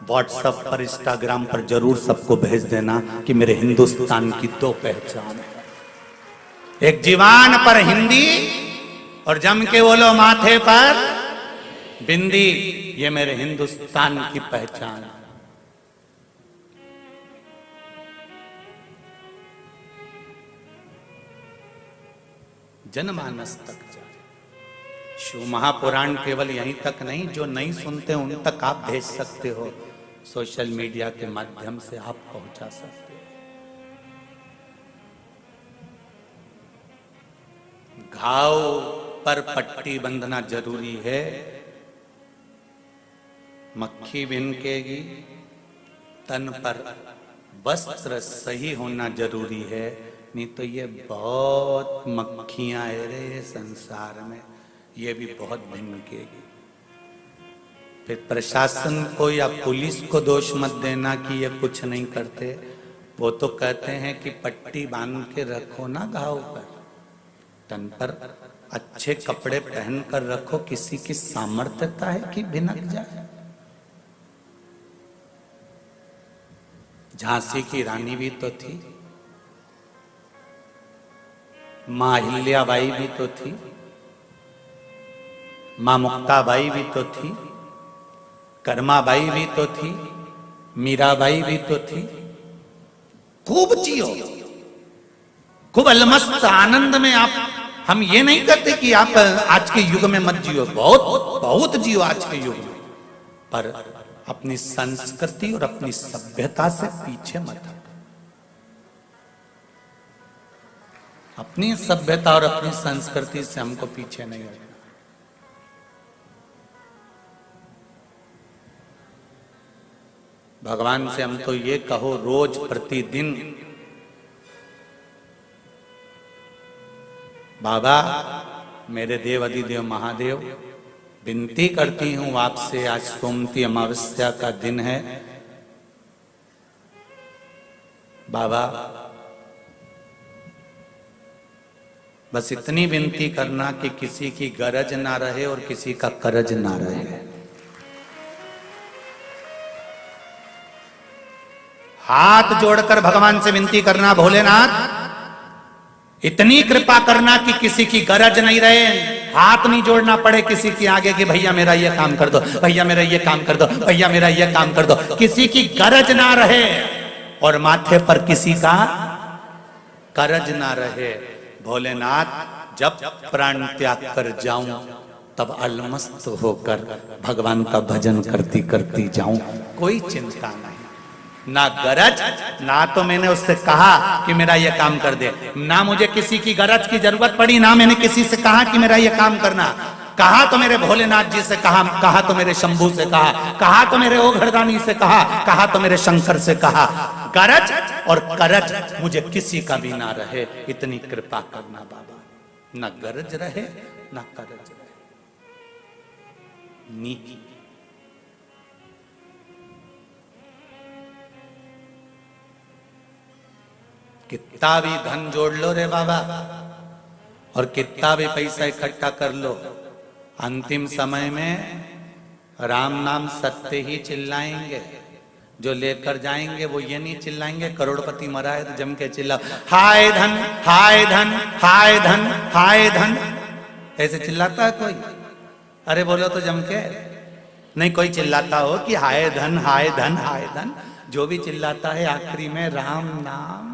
व्हाट्सएप पर, इंस्टाग्राम पर जरूर सबको भेज देना कि मेरे हिंदुस्तान की दो पहचान है। एक जीवान पर हिंदी और जम के बोलो माथे पर बिंदी, ये मेरे हिंदुस्तान की पहचान है। जनमानस तक जाए। शिव महापुराण केवल यहीं तक नहीं, जो नहीं सुनते उन तक आप भेज सकते हो, सोशल मीडिया के माध्यम से आप पहुंचा सकते हो। घाव पर पट्टी बंधना जरूरी है, मक्खी भिनकेगी, तन पर वस्त्र सही होना जरूरी है, नहीं तो ये बहुत मक्खियां है रे संसार में, ये भी बहुत भिनकेगी। फिर प्रशासन को या पुलिस को दोष मत देना कि ये कुछ नहीं करते, वो तो कहते हैं कि पट्टी बांध के रखो ना घाव पर, तन पर अच्छे कपड़े पहन कर रखो, किसी की सामर्थ्यता है कि भिनक जाए। झांसी की रानी भी तो थी, मां अहिल्याबाई भी तो थी, मां मुक्ताबाई भी तो थी, कर्माबाई भी तो थी, मीराबाई भी तो थी। खूब जियो, खूब अलमस्त आनंद में आप, हम ये नहीं कहते कि आप आज के युग में मत जियो, बहुत बहुत जियो आज के युग में, पर अपनी संस्कृति और अपनी सभ्यता से पीछे मत हटो। अपनी सभ्यता और अपनी संस्कृति से हमको पीछे नहीं हटना। भगवान से हम तो ये कहो रोज प्रतिदिन, बाबा मेरे देव अधिदेव महादेव, विनती करती हूं आपसे, आज सोमती अमावस्या का दिन है, बाबा बस इतनी विनती करना कि किसी की गरज ना रहे और किसी का करज ना रहे। हाथ जोड़कर भगवान से विनती करना, भोलेनाथ इतनी कृपा करना कि किसी की गरज नहीं रहे, हाथ नहीं जोड़ना पड़े किसी के आगे कि भैया मेरा ये काम कर दो, भैया मेरा ये काम कर दो, भैया मेरा ये काम कर दो, किसी की गरज ना रहे और माथे पर किसी का करज ना रहे। भोलेनाथ जब प्राण त्याग कर जाऊं तब अलमस्त होकर भगवान का भजन करती करती जाऊं, कोई चिंता नहीं, ना गरज, ना तो मैंने उससे कहा कि मेरा ये काम कर दे, ना मुझे किसी की गरज की जरूरत पड़ी, ना मैंने किसी से कहा कि मेरा ये काम करना। कहा तो मेरे भोलेनाथ जी से कहा तो मेरे शंभू से कहा तो मेरे ओघरदानी से कहा तो मेरे शंकर से कहा, गरज और करज मुझे किसी का भी ना रहे, इतनी कृपा करना बाबा, ना गरज रहे ना करज रहे। नीति कितना भी धन जोड़ लो रे बाबा और कितना भी पैसा इकट्ठा कर लो, अंतिम समय में राम नाम सत्य ही चिल्लाएंगे। जो लेकर जाएंगे वो ये नहीं चिल्लाएंगे करोड़पति मरा है तो जम के चिल्ला हाय धन हाय धन हाय धन हाय धन, ऐसे चिल्लाता है कोई? अरे बोलो तो जम के नहीं कोई चिल्लाता हो कि हाय धन हाय धन हाय धन। जो भी चिल्लाता है आखिरी में राम नाम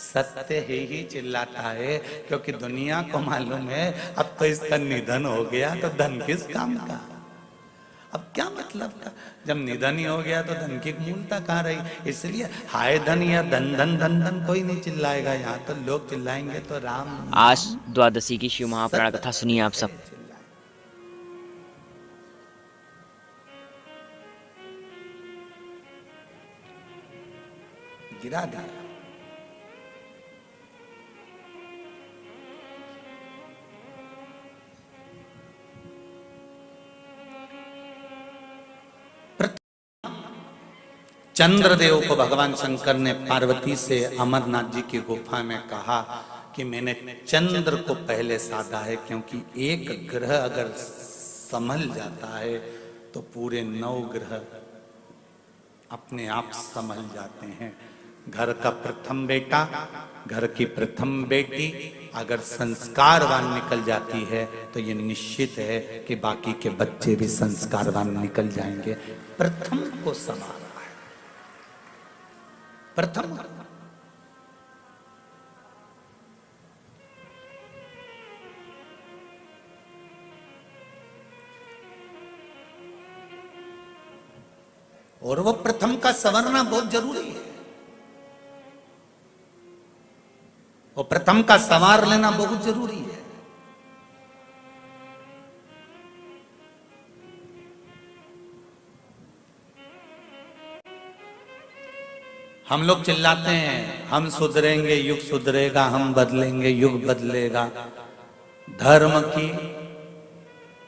सत्य ही चिल्लाता है, क्योंकि दुनिया को मालूम है अब तो इसका निधन हो गया तो धन किस काम का, अब क्या मतलब था? जब निधन ही हो गया तो धन की मूलता कहाँ रही? इसलिए हाय धन या धन धन धन धन कोई नहीं चिल्लाएगा, यहाँ तो लोग चिल्लाएंगे तो राम। आज द्वादशी की शिव महापुराण कथा सुनिए आप सब। गिरा दिया। चंद्रदेव को भगवान शंकर ने पार्वती से अमरनाथ जी की गुफा में कहा कि मैंने चंद्र को पहले साधा है, क्योंकि एक ग्रह अगर संभल जाता है तो पूरे 9 ग्रह अपने आप संभल जाते हैं। घर का प्रथम बेटा, घर की प्रथम बेटी अगर संस्कारवान निकल जाती है तो ये निश्चित है कि बाकी के बच्चे भी संस्कारवान निकल जाएंगे। प्रथम को संभाला है, प्रथम। और वो प्रथम का संवरना बहुत जरूरी है, वो प्रथम का संवार लेना बहुत जरूरी है। हम लोग चिल्लाते हैं हम सुधरेंगे, युग सुधरेगा, हम बदलेंगे, युग बदलेगा। धर्म की,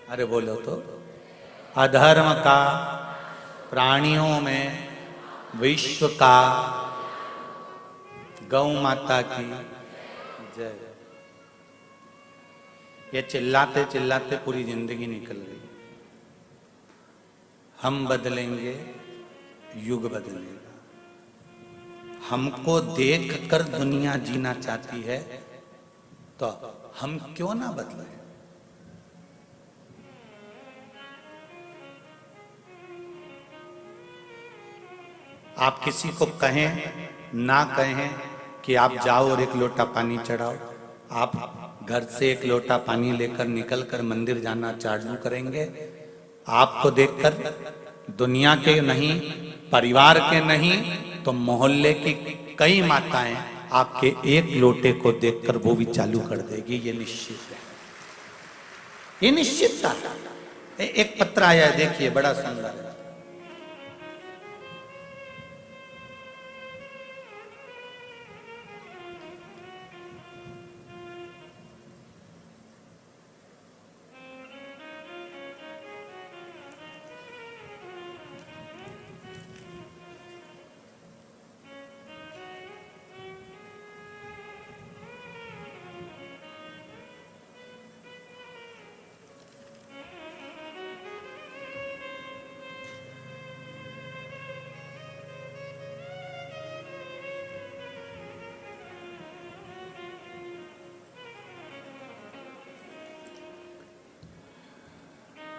अरे बोलो तो, अधर्म का, प्राणियों में, विश्व का, गौ माता की जय। ये चिल्लाते चिल्लाते पूरी जिंदगी निकल गई। हम बदलेंगे, युग बदलेगा। हमको देख कर दुनिया जीना चाहती है तो हम क्यों ना बदलें? आप किसी को कहें ना कहें कि आप जाओ और एक लोटा पानी चढ़ाओ, आप घर से एक लोटा पानी लेकर निकल कर मंदिर जाना चालू करेंगे, आपको देखकर दुनिया के नहीं, परिवार के नहीं तो मोहल्ले की कई माताएं आपके एक लोटे को देखकर वो भी चालू कर देगी। ये निश्चित है, ये निश्चित था। एक पत्र आया है, देखिए, बड़ा सुंदर है।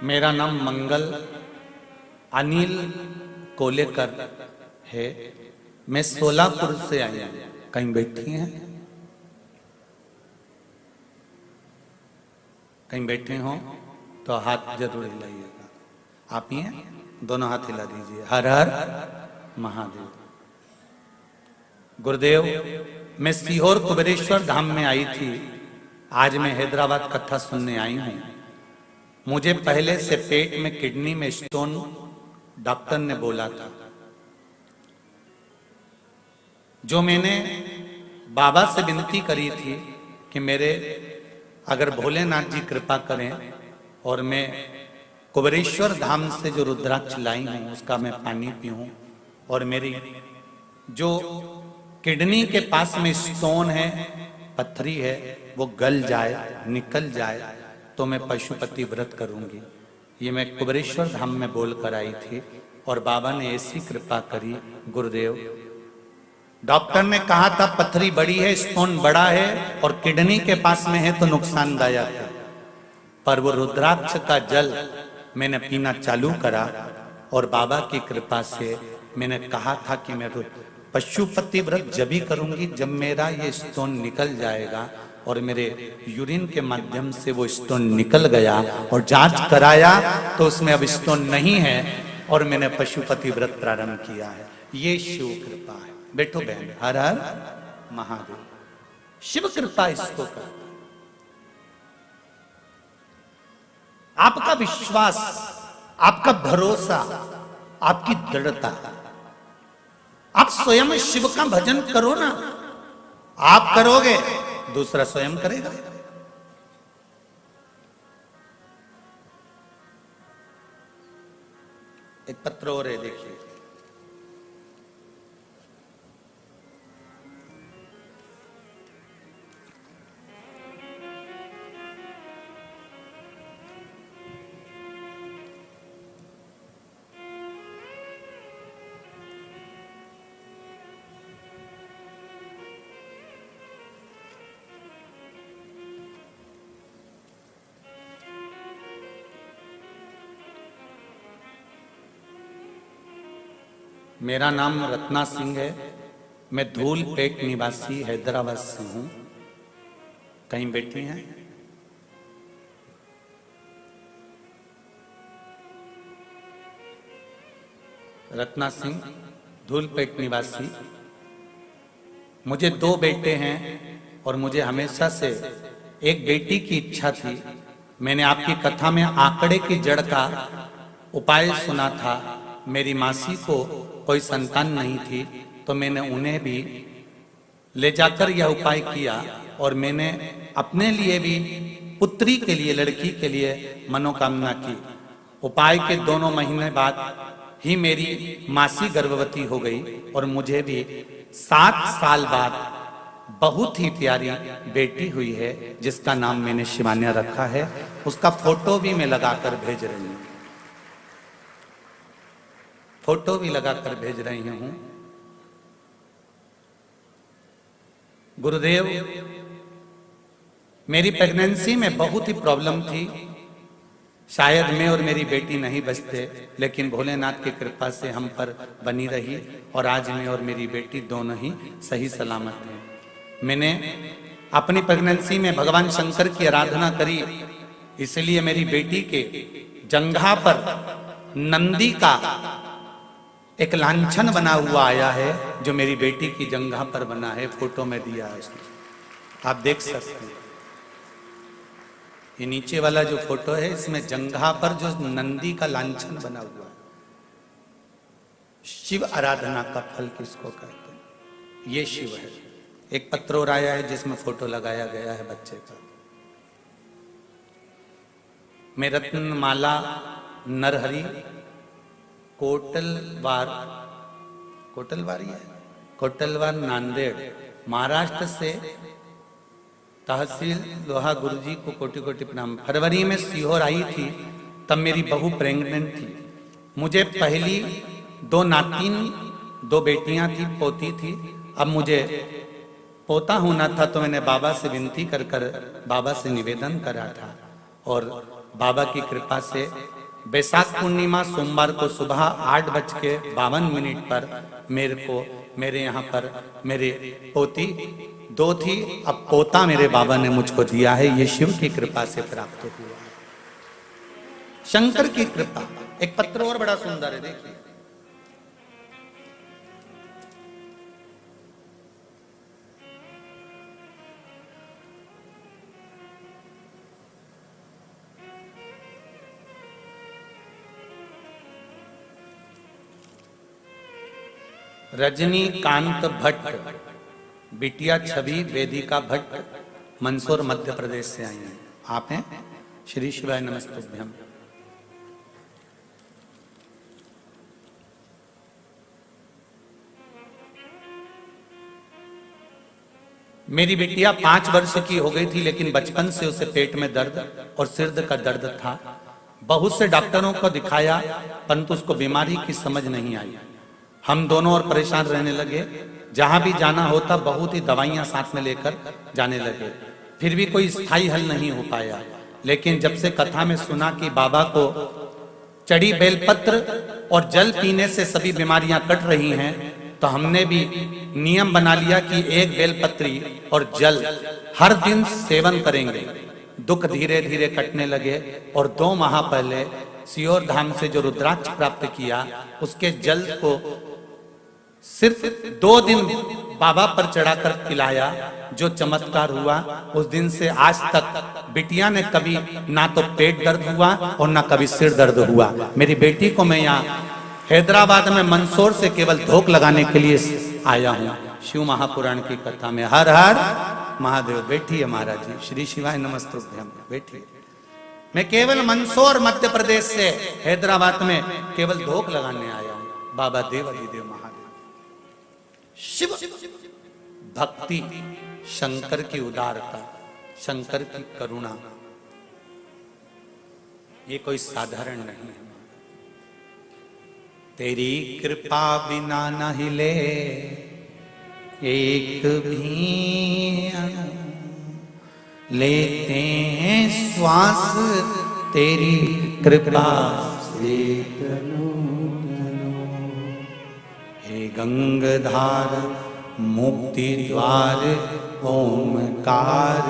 मेरा नाम मंगल अनिल कोलेकर है, मैं सोलापुर से आई हूं। कहीं बैठी हैं? कहीं बैठे हो तो हाथ जरूर हिलाइएगा। आप ही हैं? दोनों हाथ हिला दीजिए। हर हर महादेव। गुरुदेव, मैं सीहोर कुबेरेश्वर धाम में आई थी, आज मैं हैदराबाद कथा सुनने आई हूं। मुझे पहले से पेट में किडनी में स्टोन डॉक्टर ने बोला था। जो मैंने बाबा से विनती करी थी कि मेरे अगर भोलेनाथ जी कृपा करें और मैं कुबेरेश्वर धाम से जो रुद्राक्ष लाई हूं उसका मैं पानी पीऊं और मेरी जो किडनी के पास में स्टोन है, पत्थरी है, वो गल जाए, निकल जाए तो मैं पशुपति व्रत करूंगी। ये मैं कुबरेश्वर धाम में बोल कर आई थी और बाबा ने ऐसी कृपा करी। गुरुदेव, डॉक्टर ने कहा था पत्थरी बड़ी है, स्टोन बड़ा है और किडनी के पास में है तो नुकसानदायक है, पर वो रुद्राक्ष का जल मैंने पीना चालू करा और बाबा की कृपा से मैंने कहा था कि मैं पशुपति व्रत जब भी करूंगी जब मेरा ये स्टोन निकल जाएगा, और मेरे यूरिन के माध्यम से वो स्टोन निकल गया और जांच कराया तो उसमें अब स्टोन नहीं है और मैंने पशुपति व्रत प्रारंभ किया है। ये शिव कृपा है। बैठो बहन, हर हर महादेव। शिव कृपा इसको कहते हैं। आपका विश्वास, आपका भरोसा, आपकी दृढ़ता। आप स्वयं शिव का भजन करो ना, आप करोगे दूसरा स्वयं करेगा। एक पत्र और है, देखिए। मेरा नाम रत्ना सिंह है। मैं धूलपेट निवासी हैदराबाद से हूं। कहीं बैठी हैं? रत्ना सिंह, धूलपेट निवासी। मुझे 2 बेटे हैं और मुझे हमेशा से एक बेटी की इच्छा थी। मैंने आपकी कथा में आंकड़े की जड़ का उपाय सुना था। मेरी मासी को कोई संतान नहीं थी तो मैंने उन्हें भी ले जाकर यह उपाय किया और मैंने अपने लिए भी पुत्री के लिए, लड़की के लिए मनोकामना की। उपाय के 2 महीने बाद ही मेरी मासी गर्भवती हो गई और मुझे भी 7 साल बाद बहुत ही प्यारी बेटी हुई है जिसका नाम मैंने शिवान्या रखा है। उसका फोटो भी मैं लगाकर भेज रही हूं, फोटो भी लगाकर भेज रही हूं। गुरुदेव, मेरी प्रेगनेंसी में बहुत ही प्रॉब्लम थी। शायद मैं और मेरी बेटी नहीं बचते, लेकिन भोलेनाथ की कृपा से हम पर बनी रही और आज मैं और मेरी बेटी दोनों ही सही सलामत हैं। मैंने अपनी प्रेगनेंसी में भगवान शंकर की आराधना करी, इसलिए मेरी बेटी के जंघा पर नंदी का एक लांछन बना हुआ आया है जो मेरी बेटी की जंघा पर बना है। फोटो में दिया है उसने, आप देख सकते हैं। ये नीचे वाला जो फोटो है इसमें जंघा पर जो नंदी का लांछन बना हुआ है। शिव आराधना का फल किसको कहते हैं? ये शिव है। एक पत्र और आया है जिसमें फोटो लगाया गया है बच्चे का। मैं रत्नमाला नरहरी कोटलवार नांदेड़ महाराष्ट्र से तहसील लोहा गुरुजी को कोटि कोटि प्रणाम। फरवरी में सीहोर आई थी, तब मेरी बहू प्रेग्नेंट थी। मुझे पहली 2 नातिन 2 बेटियां थी, पोती थी। अब मुझे पोता होना था तो मैंने बाबा से विनती कर बाबा से निवेदन करा था और बाबा की कृपा से बैसाख पूर्णिमा सोमवार को सुबह 8:52 पर मेरे यहाँ पर मेरे पोती 2 थी, अब पोता मेरे बाबा ने मुझको दिया है। ये शिव की कृपा से प्राप्त हुआ, शंकर की कृपा। एक पत्र और बड़ा सुंदर है, देखिए। रजनीकांत भट्ट, बिटिया छवि वेदिका भट्ट, मंदसौर मध्य प्रदेश से आई हैं। आप हैं? श्री शिवाय नमस्तुभ्यम। मेरी बिटिया 5 वर्ष की हो गई थी, लेकिन बचपन से उसे पेट में दर्द और सिर का दर्द था। बहुत से डॉक्टरों को दिखाया, परंतु उसको बीमारी की समझ नहीं आई। हम दोनों और परेशान रहने लगे। जहां भी जाना होता बहुत ही दवाइयां साथ में लेकर जाने लगे, फिर भी कोई स्थायी हल नहीं हो पाया। लेकिन जब से कथा में सुना कि बाबा को चढ़ी बेलपत्र और जल पीने से सभी बीमारियां कट रही हैं, तो हमने भी नियम बना लिया कि एक बेलपत्री और जल हर दिन सेवन करेंगे। दुख धीरे धीरे कटने लगे और 2 माह पहले सियोर धाम से जो रुद्राक्ष प्राप्त किया, उसके जल को सिर्फ 2 दिन बाबा पर चढ़ाकर पिलाया। जो चमत्कार हुआ, उस दिन से आज तक बिटिया ने कभी ना तो पेट दर्द हुआ और ना कभी सिर दर्द हुआ। मेरी बेटी को मैं यहाँ हैदराबाद में मंदसौर से केवल धोख लगाने के लिए आया हूँ। शिव महापुराण की कथा में हर हर महादेव। बैठिए महाराज जी, श्री शिवाय नमस्तुभ्यम। बैठिए। मैं केवल मंदसौर मध्य प्रदेश से हैदराबाद में केवल धोख लगाने आया हूँ। बाबा देवादिदेव महादेव। शिव भक्ति, शंकर की उदारता, शंकर की करुणा, ये कोई साधारण नहीं है। तेरी कृपा बिना न हिले एक भी अणु, लेते हैं श्वास तेरी कृपा से। हे गंगाधार मुक्ति द्वार ओमकार,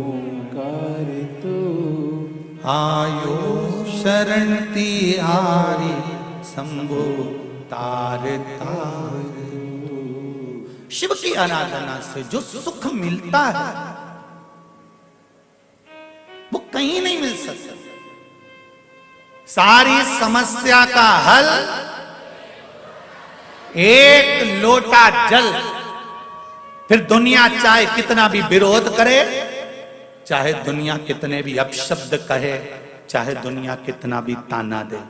ओंकार तू आयो शरण तिहारी शंभु तार तार। शिव की आराधना से जो सुख मिलता है वो कहीं नहीं मिल सकता। सारी समस्या का हल एक लोटा जल। फिर दुनिया चाहे कितना भी विरोध करे, चाहे दुनिया कितने भी अपशब्द कहे, चाहे दुनिया कितना भी ताना दे।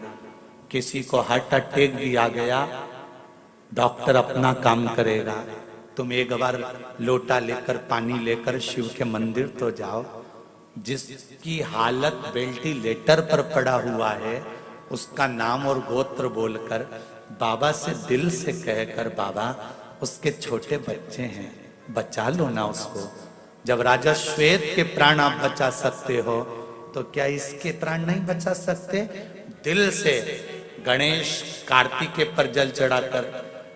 किसी को हार्ट अटैक भी आ गया, डॉक्टर अपना काम करेगा। तुम एक बार लोटा लेकर पानी लेकर शिव के मंदिर तो जाओ। जिसकी हालत वेंटिलेटर पर पड़ा हुआ है, उसका नाम और गोत्र बोलकर बाबा से दिल से कहकर, बाबा उसके छोटे बच्चे हैं, बचा लो ना उसको। जब राजा श्वेत के प्राण आप बचा सकते हो, तो क्या इसके प्राण नहीं बचा सकते? दिल से गणेश कार्तिकेय पर जल चढ़ाकर,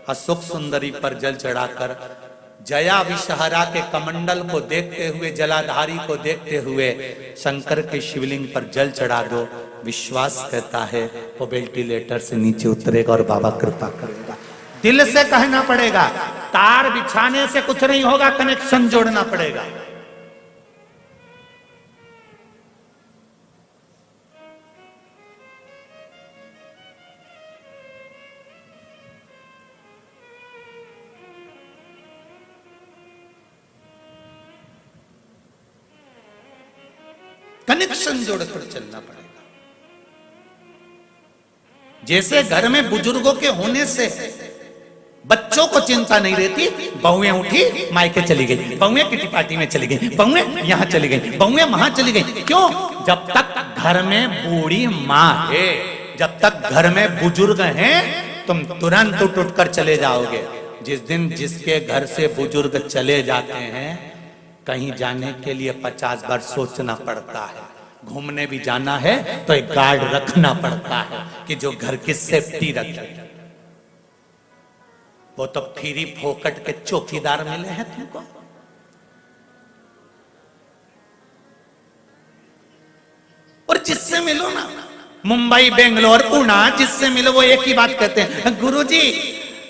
अशोक सुंदरी पर जल चढ़ाकर, जया विषहरा के कमंडल को देखते हुए, जलाधारी को देखते हुए शंकर के शिवलिंग पर जल चढ़ा दो। विश्वास कहता है वो वेंटिलेटर से नीचे उतरेगा और बाबा कृपा करेगा। दिल से कहना पड़ेगा, तार बिछाने से कुछ नहीं होगा, कनेक्शन जोड़ना पड़ेगा। कनेक्शन जोड़कर चलना पड़ेगा। जैसे घर में बुजुर्गों के होने से बच्चों को चिंता नहीं रहती, बहुएं उठी मायके चली गई, बहुएं किटी पार्टी में चली गई, बहुएं यहां चली गई, बहुएं वहां चली गई। क्यों? जब तक घर में बूढ़ी माँ है, जब तक घर में बुजुर्ग हैं, तुम तुरंत उठ कर चले जाओगे। जिस दिन जिसके घर से बुजुर्ग चले जाते हैं, कहीं जाने के लिए 50 बार सोचना पड़ता है। घूमने भी जाना है तो एक गार्ड रखना पड़ता है कि जो घर की सेफ्टी रखे। वो तो फ्री फोकट के चौकीदार मिले हैं तुमको। और जिससे मिलो ना, मुंबई, बेंगलोर, पुणे, जिससे मिलो वो एक ही बात कहते हैं, गुरुजी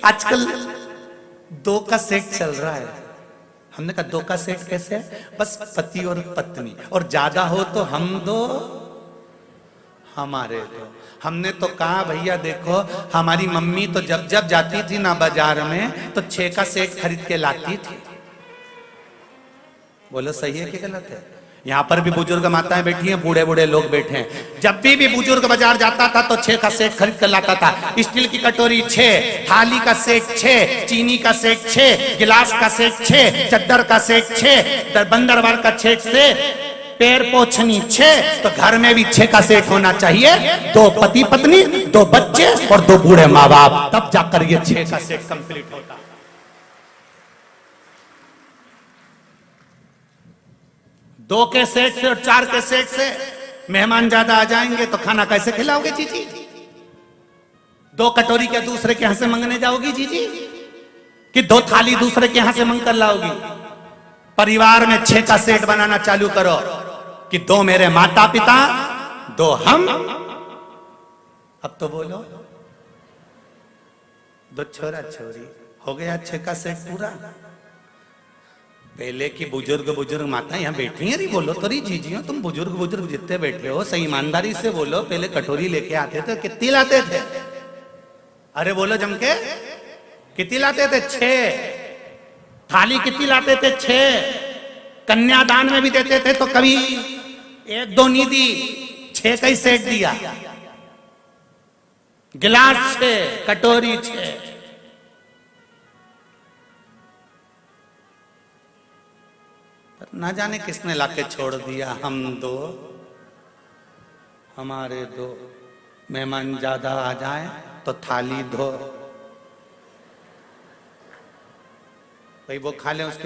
आजकल 2 का सेट चल रहा है। हमने कहा 2 का सेट कैसे है? बस पति और पत्नी, और ज्यादा हो तो हम 2 हमारे 2। हमने तो कहा भैया देखो, हमारी मम्मी तो जब जब जाती थी ना बाजार में, तो 6 का सेट खरीद के लाती थी। बोलो सही है कि गलत है? यहाँ पर भी बुजुर्ग माताएं बैठी हैं, बूढ़े बूढ़े लोग बैठे हैं। जब भी बुजुर्ग बाजार जाता था तो 6 का सेट खरीद कर लाता था। स्टील की कटोरी 6, थाली का सेट 6, चीनी का सेट 6, गिलास का सेट 6, चद्दर का सेट 6, बंदरवार का सेट से पैर पोछनी 6, तो घर में भी 6 का सेट होना चाहिए। 2 पति पत्नी, 2 बच्चे और 2 बूढ़े माँ बाप, तब जाकर ये 6 का सेट कंप्लीट होता। 2 के सेट से और 4 के सेट से मेहमान ज्यादा आ जाएंगे तो खाना कैसे खिलाओगे जीजी? 2 कटोरी के दूसरे के यहां से मंगने जाओगी जीजी, कि 2 थाली दूसरे के यहां से मंग कर लाओगी? परिवार में 6 का सेट बनाना चालू करो कि 2 मेरे माता पिता, 2 हम। अब तो बोलो 2 छोरा छोरी, हो गया 6 का सेट पूरा। पहले की बुजुर्ग माता यहाँ बैठी हैं, बोलो तो रही जीजियो, तुम बुजुर्ग जितने बैठे हो सही ईमानदारी से बोलो। पहले कटोरी लेके आते थे, कितनी लाते थे? अरे बोलो जम के, कितनी लाते थे? 6। थाली कितनी लाते थे? 6। कन्यादान में भी देते थे तो कभी 1-2 नहीं दी, 6 का ही सेट दिया। गिलास 6, कटोरी 6। ना जाने किसने लाके छोड़ दिया। हम 2, हमारे 2, मेहमान ज्यादा आ जाए तो थाली धो, भाई वो खा ले उसके